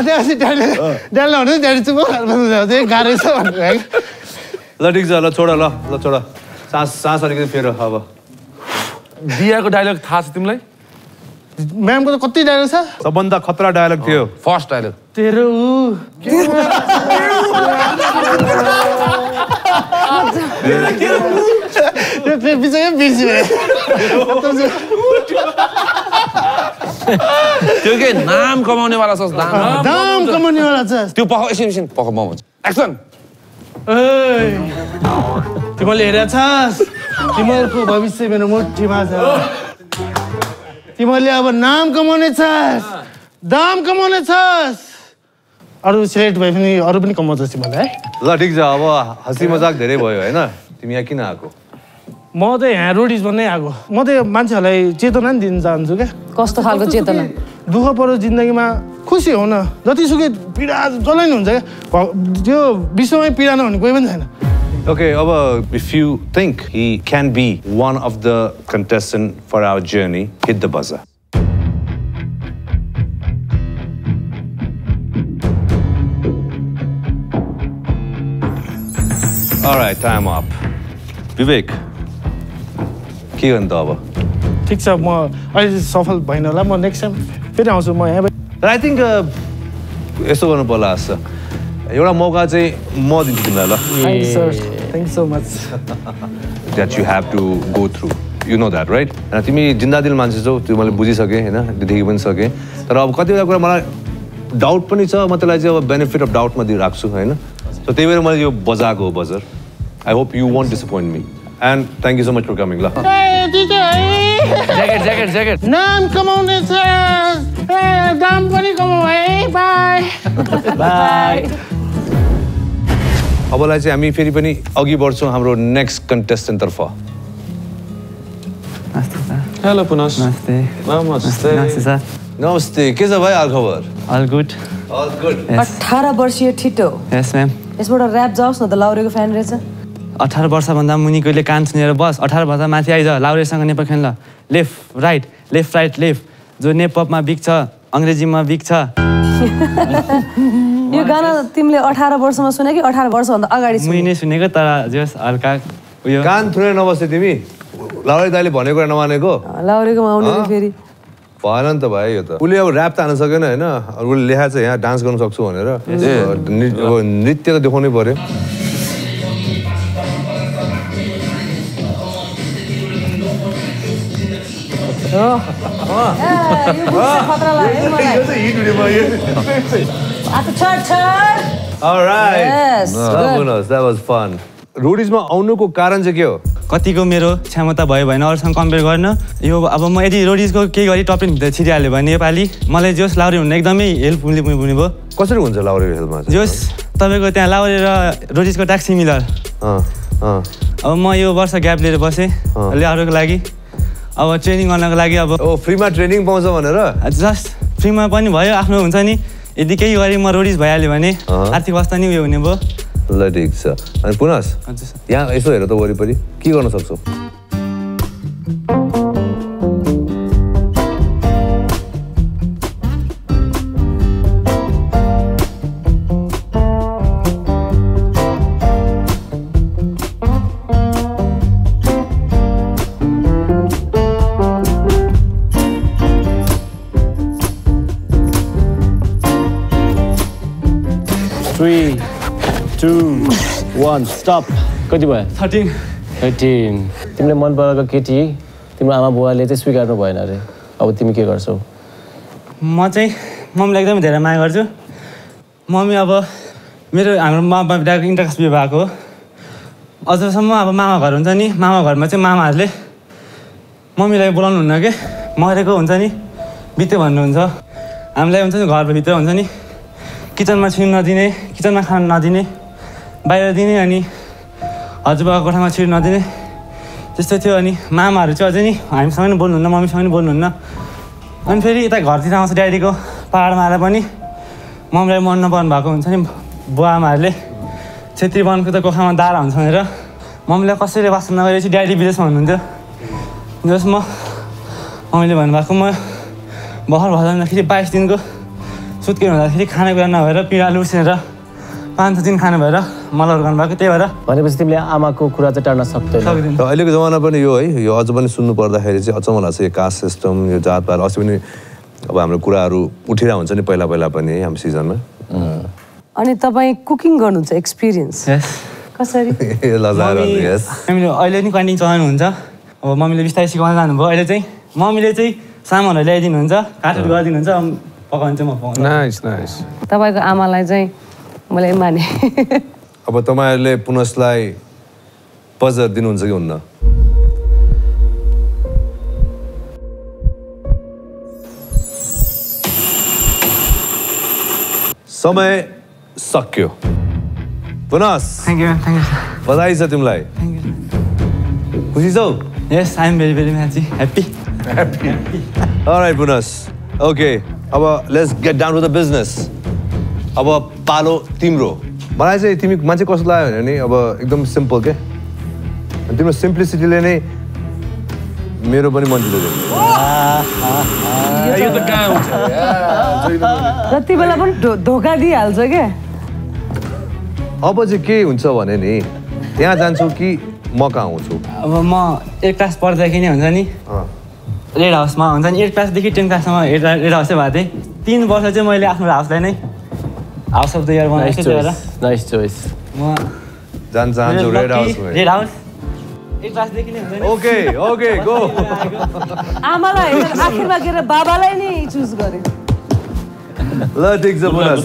Speaker 19: त्यहाँपछि ड्याडीले भन्नु ड्याडी चुप गाह्रो छ भन्नुभयो
Speaker 2: ल ठिक छ ल छोड ल छोड सास अलिकति फेर अब
Speaker 9: दियाको डायलग थाहा छ तिमीलाई
Speaker 19: म्यामको त कति डायलग छ
Speaker 2: सबभन्दा खतरा डायलग थियो
Speaker 8: फर्स्ट डायलग
Speaker 19: तेरो
Speaker 8: त्यो के नाम कमाउनेवाला छ
Speaker 19: नाम कमाउनेवाला छ
Speaker 8: त्यो एकछिन पख म भन्छु एक्सन
Speaker 19: तिमीले हेरेको छस् तिमीहरूको भविष्य मेरो मुठीमा छ तिमीले अब नाम कमाउने छस् दाम कमाउने छस् अरू सिलेक्ट भए पनि अरू पनि कमाउँछस् तिमीलाई है
Speaker 2: ल ठिक छ अब हँसी मजाक धेरै भयो होइन तिमी यहाँ किन आएको
Speaker 19: म त यहाँ रोडिज भन्नै आएको म त मान्छेहरूलाई चेतना नि दिन चाहन्छु क्या
Speaker 10: कस्तो खालको चेतना
Speaker 19: दुःख पऱ्यो जिन्दगीमा खुसी हो न जतिसुकै पीडा जलाइ हुन्छ क्या त्यो विश्वमै पीडा नहुने कोही पनि छैन
Speaker 2: Okay, if you think he can be one of the contestants for our journey, hit the buzzer. All right, time up. Vivek, के गर्नु त अब?
Speaker 19: ठीक छ म अहिले सफल भइन होला म नेक्स्ट टाइम फेरि आउँछु म यहाँ
Speaker 2: I think यसो गर्नु पर्ला जस्तो एउटा मौका चाहिँ म दिन्छु तिमीलाई ल
Speaker 19: Thank you, sir. Thank you so much.
Speaker 2: That you have to go through. You know that, right? And तिमी जिन्दा दिल मान्छे छौ त्यो मैले बुझिसकेँ हैन देखि पनि सकेँ तर अब कतिवटा कुरा मलाई डाउट पनि छ म त्यसलाई चाहिँ अब बेनिफिट अफ डाउटमा दिइराख्छु हैन सो त्यही भएर मैले यो बजाएको हो buzzer I hope you won't disappoint me and thank you so much for coming ल
Speaker 20: ज्याकेट नाम कमाउने छ दाम पनि कमाऊ है बाई
Speaker 2: बाई अबलाई चाहिँ हामी फेरि पनि अघि बढ्छौँ हाम्रो नेक्स्ट कन्टेस्टेन्ट तर्फ
Speaker 21: हेलो पुनश नमस्ते
Speaker 2: नमस्ते सर नमस्ते के छ भाइ हाल खबर
Speaker 21: अल गुड
Speaker 10: 18 वर्षीय ठिटो
Speaker 21: यस म्याम
Speaker 10: यसबाट र्याप जाओस् न त लाउरेको फ्यान रहेछ
Speaker 21: 18 वर्षभन्दा मुनिकोले कान सुनेर बस 18 वर्ष माथि आइज लाउरेसँग नेपाल खेल्न लेफ्ट राइट लेफ्ट जो नेपमा बिक छ अङ्ग्रेजीमा बिक छ
Speaker 10: यो गाना तिमीले 18 वर्षमा सुने कि 18 वर्षभन्दा अगाडि सुने
Speaker 21: मैले सुनेको तर जस हल्का उयो
Speaker 2: कान थुनेर नबस्थे तिमी लाउरे दाइले भनेको कुरा नमानेको
Speaker 10: लाउरेकोमा आउने फेरि
Speaker 2: भएन नि त भाइ यो त उसले अब ऱ्याप त हान्न सकेन होइन उसले लेखाएको छ यहाँ डान्स गर्न सक्छु भनेर अब नृत्य त देखाउनै पर्यो रोडिजमा आउनुको कारण चाहिँ के हो
Speaker 21: कतिको मेरो क्षमता भयो भने अरूसँग कम्पेयर गर्न यो अब म यदि रोडिजको केही गरी टप 10 भित्र छिरिहाल्यो भने नेपाली मलाई जोस् लाउरे हुन एकदमै हेल्प हुने भयो
Speaker 2: कसरी हुन्छ लाउरे हेल्पमा
Speaker 21: जोस् तपाईँको त्यहाँ लाउरे र रोडिजको ट्याक्स सिमिलर अब म यो वर्ष ग्याप लिएर बसेँ अरूको लागि अब ट्रेनिङ गर्नको लागि अब
Speaker 2: फ्रीमा ट्रेनिङ पाउँछ भनेर
Speaker 21: जस्ट फ्रीमा पनि भयो आफ्नो हुन्छ नि यदि केही गरी म रोडिज भइहाल्यो भने आर्थिक अवस्था नि उयो हुने भयो
Speaker 2: ल ठिक छ अनि पुनस यहाँ यसो हेर त वरिपरि के गर्न सक्छौ
Speaker 7: स्टप कति भयो
Speaker 21: 13
Speaker 7: तिमीले मन परेको केटी तिम्रो आमा बुवाले चाहिँ स्वीकार्नु भएन अरे अब तिमी के गर्छौ
Speaker 21: म चाहिँ मम्मीलाई एकदमै धेरै माया गर्छु मम्मी अब मेरो हाम्रो मामा इन्टरकास्ट बिहे भएको अझसम्म अब मामा घर हुन्छ नि मामा घरमा चाहिँ मामाहरूले मम्मीलाई बोलाउनु हुन्न के मरेको हुन्छ नि बित्यो भन्नुहुन्छ हामीलाई हुन्छ नि घरभित्र हुन्छ नि किचनमा छिर्न नदिने किचनमा खान नदिने बाहिर दिने अनि हजुरबाको कोठामा छिर्न नदिने त्यस्तो थियो अनि मामाहरू चाहिँ अझै नि हामीसँग नि बोल्नुहुन्न मम्मीसँग नि बोल्नुहुन्न अनि फेरि यता घरतिर आउँछ ड्याडीको पाहाडमा आएर पनि मम्मीलाई मन नपर्नु भएको हुन्छ नि बुवा आमाहरूले छेत्री वनको त कोखामा दारा हुन्छ भनेर मम्मीलाई कसैले वास्तव नगरेपछि ड्याडी विदेशमा हुनुहुन्थ्यो जस मम्मीले भन्नुभएको म भर्खर भजाउँदाखेरि 22 दिनको सुत्केर हुँदाखेरि खानेकुरा नभएर पिँडालु उसिनेर 5 दिन खानु भएर मलाई गर्नुभएको त्यही भएर
Speaker 7: भनेपछि तिमीले आमाको कुरा चाहिँ टार्न सक्दैन
Speaker 2: अहिलेको जमाना पनि यो है यो अझ पनि सुन्नु पर्दाखेरि चाहिँ अचम्म लाग्छ यो कास्ट सिस्टम यो जातपात अस्ति पनि अब हाम्रो कुराहरू उठिरहेको हुन्छ नि पहिला पनि है हाम्रो सिजनमा
Speaker 10: अनि तपाईँ कुकिङ गर्नुहुन्छ एक्सपिरियन्स कसरी
Speaker 21: हामीले अहिले नि क्यान्टिन चलाउनुहुन्छ अब मम्मीले बिस्तारै सिकाउन जानुभयो अहिले चाहिँ मम्मीले चाहिँ सामानहरू ल्याइदिनुहुन्छ काटकुट गरिदिनुहुन्छ पकाउनु चाहिँ म पकाउँछु
Speaker 2: नाइस
Speaker 10: तपाईँको आमालाई चाहिँ मलाई माने
Speaker 2: अब तपाईँहरूले पुनसलाई पजर दिनुहुन्छ कि हुन्न समय सक्यो पुनस
Speaker 21: थ्याङ्क यू
Speaker 2: बधाई छ तिमीलाई खुसी छौ
Speaker 21: yes I am very very happy
Speaker 2: alright पुनस ओके अब let's get down to the business अब पालो तिम्रो मलाई चाहिँ तिमी मान्छे कस्तो लाग्यो भने नि अब एकदम सिम्पल के तिम्रो सिम्प्लिसिटीले नै मेरो पनि मन जित्यो
Speaker 10: जति बेला पनि धोका दिइहाल्छ क्या
Speaker 2: अब चाहिँ के हुन्छ भने नि त्यहाँ जान्छु कि म कहाँ आउँछु
Speaker 21: अब म 8 क्लास पढ्दाखेरि नै हुन्छ नि रेड हाउसमा हुन्छ नि 8 क्लासदेखि 10 क्लाससम्म रेड हाउसै भएको थिएँ 3 वर्ष चाहिँ मैले आफ्नो हाउसलाई नै हाउस अफ द इयर बनाएको थिएँ
Speaker 7: नाइस चोइस
Speaker 21: म
Speaker 2: जान चाहन्छु रेड हाउस
Speaker 21: 8 क्लासदेखि नै हुन्छ नि
Speaker 2: ओके गो
Speaker 10: आमालाई आखिरमा गएर बाबालाई नै चुज गरे
Speaker 2: ल ठिक छ पुनस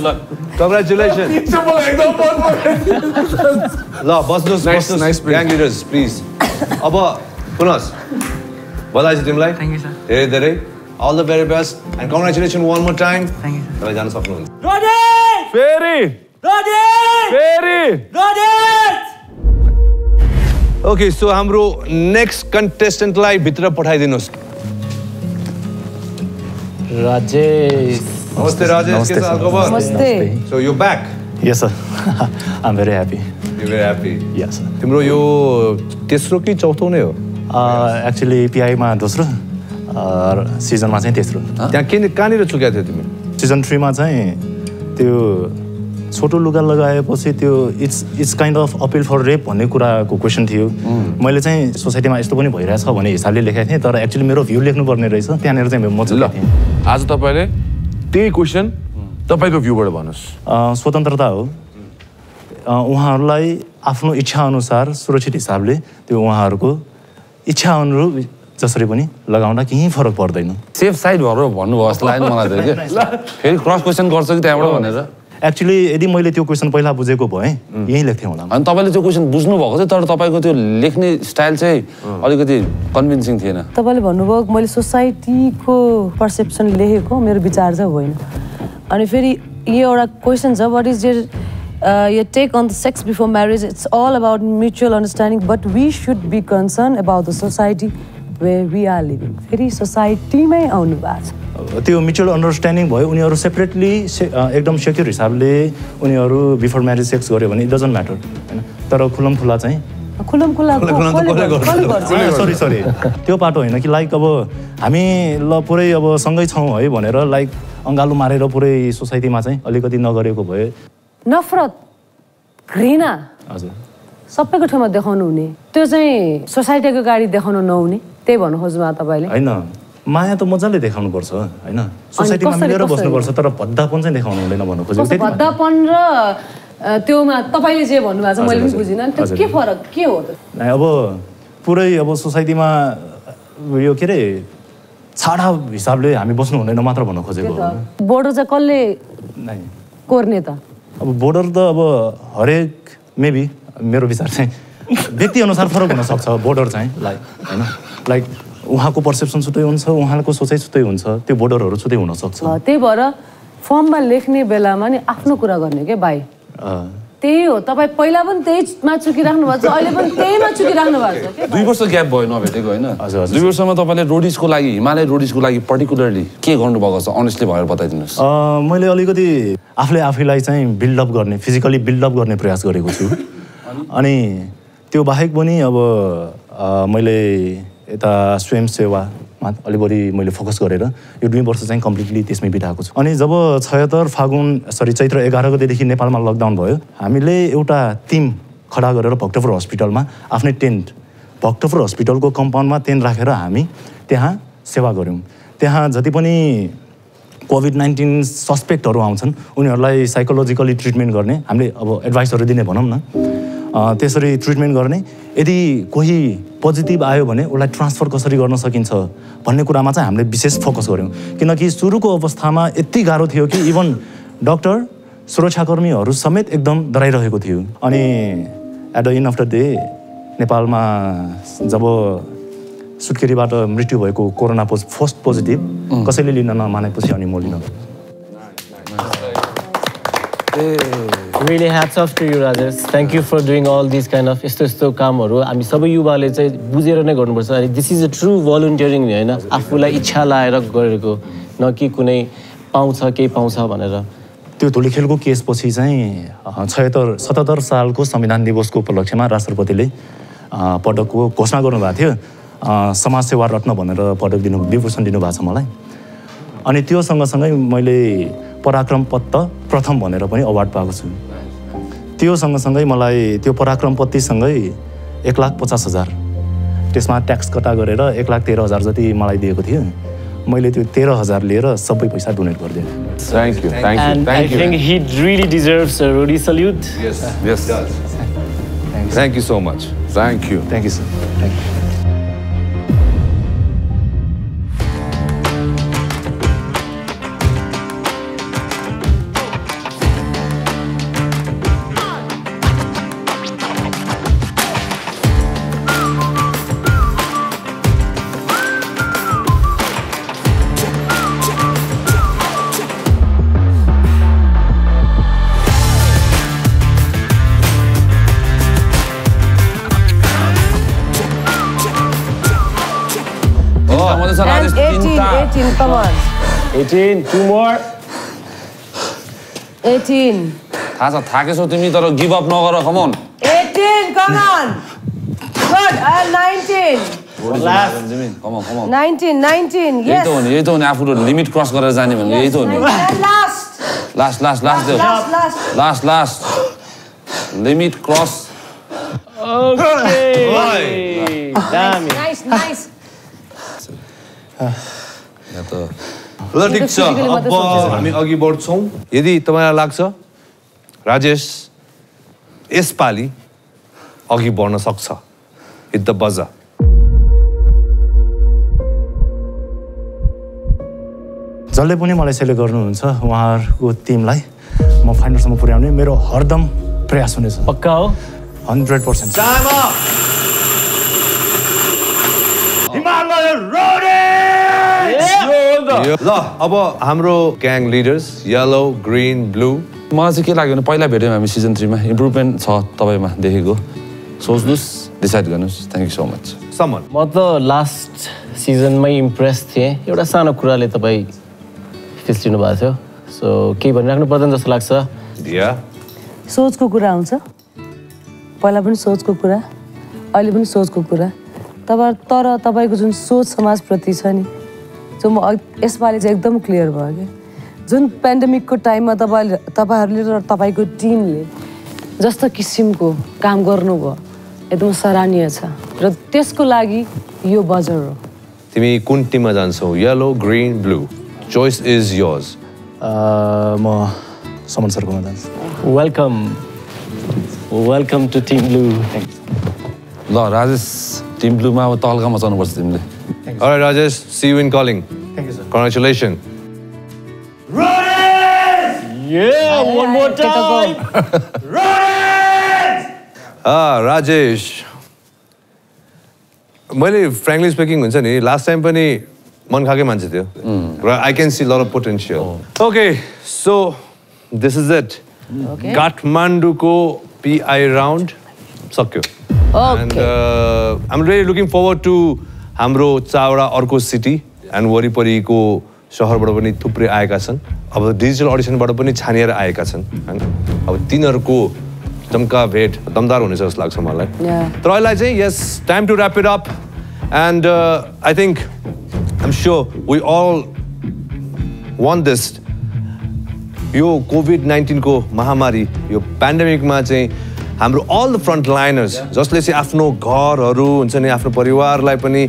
Speaker 2: कङ्ग्रेचुलेसन ल बस्नुहोस् ग्याङ लिडर्स प्लिज अब पुनस बधाई छ तिमीलाई
Speaker 21: थ्याङ्क यू सर
Speaker 2: धेरै all the very best and congratulation one more time
Speaker 21: thank you
Speaker 2: तपाईँ जान सक्नुहुन्छ ओके सो हाम्रो नेक्स्ट कन्टेस्टेन्टलाई भित्र पठाइदिनुहोस्
Speaker 7: राजेश
Speaker 2: नमस्ते राजेश के साथ खबर
Speaker 10: नमस्ते
Speaker 2: so you back
Speaker 1: yes sir I am very happy
Speaker 2: you very happy
Speaker 1: yes sir
Speaker 2: तिम्रो यो तेस्रो कि चौथो नै हो
Speaker 1: एक्चुअली पिआईमा दोस्रो सिजनमा चाहिँ तेस्रो
Speaker 2: त्यहाँ कहाँनिर चुकेको थियो तिमी
Speaker 1: सिजन 3 मा चाहिँ त्यो छोटो लुगा लगाएपछि त्यो it's kind of appeal for rape भन्ने कुराको क्वेसन थियो मैले चाहिँ सोसाइटीमा यस्तो पनि भइरहेछ भन्ने हिसाबले लेखेको थिएँ तर एक्चुअली मेरो भ्यू लेख्नुपर्ने रहेछ त्यहाँनिर चाहिँ म चाहिँ
Speaker 9: ल आज तपाईँले त्यही क्वेसन तपाईँको भ्यूबाट भन्नुहोस्
Speaker 1: स्वतन्त्रता हो उहाँहरूलाई आफ्नो इच्छाअनुसार सुरक्षित हिसाबले त्यो उहाँहरूको इच्छा अनुरूप जसरी पनि लगाउँदा केही फरक पर्दैन
Speaker 8: सेफ साइड भएर भन्नुभयो जस्तो लाग्यो मलाई त फेरि क्रस क्वेसन गर्छ कि त्यहाँबाट भनेर
Speaker 1: एक्चुअली यदि मैले त्यो क्वेसन पहिला बुझेको भए यही लेख्थेँ होला
Speaker 8: अनि तपाईँले त्यो क्वेसन बुझ्नु भएको थियो तर तपाईँको त्यो लेख्ने स्टाइल चाहिँ अलिकति कन्भिन्सिङ थिएन
Speaker 10: तपाईँले भन्नुभयो मैले सोसाइटीको पर्सेप्सन लेखेको मेरो विचार चाहिँ होइन अनि फेरि यो एउटा क्वेसन छ what is your take on the sex before marriage? It's all about mutual understanding, but we should be concerned about the society where we are living. फेरि सोसाइटीमै आउनु भएको छ
Speaker 1: त्यो म्युचुअल अन्डरस्ट्यान्डिङ भयो उनीहरू सेपरेटली एकदम सेक्युर हिसाबले उनीहरू बिफोर म्यारेज सेक्स गर्यो भने इट डजन्ट म्याटर होइन तर खुल्ला चाहिँ सरी त्यो पाटो होइन कि लाइक अब हामी ल पुरै अब सँगै छौँ है भनेर लाइक अँगालो मारेर पुरै सोसाइटीमा चाहिँ अलिकति नगरेको भए
Speaker 10: नफरत घृणा
Speaker 1: हजुर
Speaker 10: सबैको ठाउँमा देखाउनु हुने त्यो चाहिँ सोसाइटीको गाडी देखाउनु नहुने त्यही भन्नु खोज्नुभयो तपाईँले
Speaker 1: होइन माया त मजाले देखाउनुपर्छ होइन सोसाइटीमा मिलेर बस्नुपर्छ तर भद्दापन चाहिँ देखाउनु हुँदैन भन्नु खोजेको
Speaker 10: भद्दापन र त्योमा तपाईँले जे भन्नुभएको छ मैले पनि बुझिनँ त्यो के फरक के हो त
Speaker 1: अब पुरै अब सोसाइटीमा यो के अरे छाडा हिसाबले हामी बस्नु हुँदैन मात्र भन्न खोजेको
Speaker 10: बोर्डर चाहिँ कसले कोर्ने त
Speaker 1: अब बोर्डर त अब हरेक मेबी मेरो विचार चाहिँ व्यक्ति अनुसार फरक हुनसक्छ बोर्डर चाहिँ लाइक उहाँको पर्सेप्सन छुट्टै हुन्छ उहाँको सोचाइ छुट्टै हुन्छ त्यो बोर्डरहरू छुट्टै हुनसक्छ
Speaker 10: त्यही भएर फर्ममा लेख्ने बेलामा नि आफ्नो कुरा गर्ने के भाइ त्यही हो तपाईँ पहिला पनि त्यहीमा चुकिराख्नु भएको छ अहिले पनि त्यहीमा चुकिराख्नु भएको छ
Speaker 8: 2 वर्ष ग्याप भयो नभेटेको होइन 2 वर्षमा तपाईँले रोडिजको लागि हिमालय रोडिजको लागि पर्टिकुलरली के गर्नुभएको छ अनेस्टली भएर बताइदिनुहोस्
Speaker 1: मैले अलिकति आफैलाई चाहिँ बिल्डअप गर्ने फिजिकली बिल्डअप गर्ने प्रयास गरेको छु अनि त्यो बाहेक पनि अब मैले यता स्वयंसेवामा अलि बढी मैले फोकस गरेर यो 2 वर्ष चाहिँ कम्प्लिटली त्यसमै बिताएको छु अनि जब 76 चैत्र 11 गतेदेखि नेपालमा लकडाउन भयो हामीले एउटा टिम खडा गरेर भक्तपुर हस्पिटलमा आफ्नै टेन्ट भक्तपुर हस्पिटलको कम्पाउन्डमा टेन्ट राखेर हामी त्यहाँ सेवा गऱ्यौँ त्यहाँ जति पनि कोभिड-19 सस्पेक्टहरू आउँछन् उनीहरूलाई साइकोलोजिकली ट्रिटमेन्ट गर्ने हामीले अब एडभाइसहरू दिने भनौँ न त्यसरी ट्रिटमेन्ट गर्ने यदि कोही पोजिटिभ आयो भने उसलाई ट्रान्सफर कसरी गर्न सकिन्छ भन्ने कुरामा चाहिँ हामीले विशेष फोकस गऱ्यौँ किनकि सुरुको अवस्थामा यति गाह्रो थियो कि इभन डक्टर सुरक्षाकर्मीहरू समेत एकदम डराइरहेको थियो अनि at the end of the day नेपालमा जब सुत्केरीबाट मृत्यु भएको कोरोना फर्स्ट पोजिटिभ कसैले लिन नमानेपछि अनि म लिन
Speaker 7: Really hats off to you, Rajesh. Thank you for doing all these kind of यस्तो कामहरू हामी सबै युवाले चाहिँ बुझेर नै गर्नुपर्छ अनि this is a true volunteering हैन आफूलाई इच्छा लाएर गरेको न कि कुनै पाउँछ केही पाउँछ भनेर
Speaker 1: त्यो धुलीखेलको केसपछि चाहिँ 77 सालको संविधान दिवसको उपलक्ष्यमा राष्ट्रपतिले पदकको घोषणा गर्नुभएको थियो समाजसेवा रत्न भनेर पदक विभूषण दिनुभएको छ मलाई अनि त्यो सँगसँगै मैले पराक्रम पत्र प्रथम भनेर पनि अवार्ड पाएको छु त्यो सँगसँगै मलाई त्यो पराक्रम पत्तीसँगै 1,50,000 त्यसमा ट्याक्स कटा गरेर 1,13,000 जति मलाई दिएको थियो मैले त्यो 13,000 लिएर सबै पैसा डोनेट गरिदिएँ
Speaker 9: Thank you.
Speaker 7: And I think he really deserves a Rodi salute.
Speaker 8: Yes. Thank you so much.
Speaker 9: Thank you.
Speaker 1: Thank you, sir. Thank you.
Speaker 10: And 18, come on.
Speaker 7: 18, 2 more.
Speaker 10: 18.
Speaker 8: थाहा छ थाकेछौ तिमी तर गिभ अप नगर come on
Speaker 10: 18, come on. Good, and 19.
Speaker 8: Come on
Speaker 10: 19, yes.
Speaker 8: यही त हो नि आफूले लिमिट क्रस गरेर जाने भनेको यही त हो नि
Speaker 10: And last.
Speaker 8: Last. Limit cross.
Speaker 7: Okay. Damn it.
Speaker 17: Nice.
Speaker 2: ल ठिक छ अब हामी अघि बढ्छौँ यदि तपाईँलाई लाग्छ राजेश यसपालि अघि बढ्न सक्छ हिट द बजर
Speaker 1: जसले पनि मलाई सेलेक्ट गर्नुहुन्छ उहाँहरूको टिमलाई म फाइनलसम्म पुर्याउने मेरो हरदम प्रयास हुनेछ
Speaker 7: पक्का हो
Speaker 1: 100%।
Speaker 2: ल अब हाम्रो gang leaders yellow green blue
Speaker 8: मलाई चाहिँ के लाग्यो भने पहिला भेट्यौँ हामी सिजन 3 मा इम्प्रुभमेन्ट छ तपाईँमा देखेको सोच्नुहोस् डिसाइड गर्नुहोस् थ्याङ्क यू सो मच
Speaker 2: समन
Speaker 7: म त लास्ट सिजनमै इम्प्रेस थिएँ एउटा सानो कुराले तपाईँ फिस्लिनु भएको थियो सो केही भनिराख्नु पर्दैन जस्तो लाग्छ
Speaker 10: सोचको कुरा आउँछ पहिला पनि सोचको कुरा अहिले पनि सोचको कुरा तर तपाईँको जुन सोच समाजप्रति छ नि जो म यसपालि चाहिँ एकदम क्लियर भयो कि जुन पेन्डेमिकको टाइममा तपाईँहरूले र तपाईँको टिमले जस्तो किसिमको काम गर्नुभयो एकदम सराहनीय छ र त्यसको लागि यो बजर हो
Speaker 2: तिमी कुन टिममा जान्छौ yellow green blue choice is yours
Speaker 1: म समन सरकोमा जान्छु
Speaker 7: वेलकम टु टिम ब्लू
Speaker 8: ल राजेश टिम ब्लूमा अब तल्का मचाउनुपर्छ तिमीले
Speaker 2: Alright, Rajesh, see you in calling.
Speaker 1: Thank you, sir.
Speaker 2: Congratulations.
Speaker 7: Yeah, one more time.
Speaker 2: Rajesh. मैले frankly speaking हुन्छ नि last time पनि मन खाके मान्छे थियो I can see a lot of potential. Okay, so this is it.
Speaker 10: Okay.
Speaker 2: काठमाडौँको PI round सक्यो. And I'm really looking forward to हाम्रो चारवटा अर्को सिटी एन्ड वरिपरिको सहरबाट पनि थुप्रै आएका छन् अब डिजिटल अडिसनबाट पनि छानिएर आएका छन् हैन अब तिनीहरूको जम्का भेट दमदार हुनेछ जस्तो लाग्छ मलाई तर अहिले चाहिँ यस time to wrap it up and I think I'm sure we all want this यो कोभिड-19 को महामारी यो पेन्डेमिकमा चाहिँ हाम्रो अल द फ्रन्ट लाइनर्स जसले चाहिँ आफ्नो घरहरू हुन्छ नि आफ्नो परिवारलाई पनि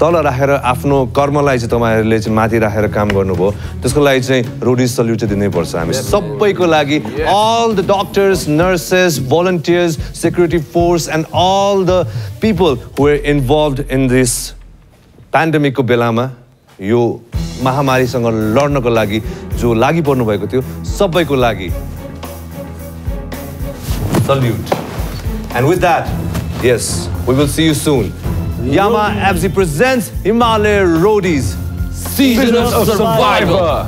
Speaker 2: तल राखेर आफ्नो कर्मलाई चाहिँ तपाईँहरूले चाहिँ माथि राखेर काम गर्नुभयो त्यसको लागि चाहिँ रोडिज सल्युट चाहिँ दिनैपर्छ हामी सबैको लागि all the doctors nurses volunteers security force and all the people who are involved in this पेन्डेमिकको बेलामा यो महामारीसँग लड्नको लागि जो लागि पर्नु भएको थियो सबैको लागि salute. And with that, yes, we will see you soon. Yamaha FZ presents Himalaya Roadies
Speaker 6: Season of Survivor.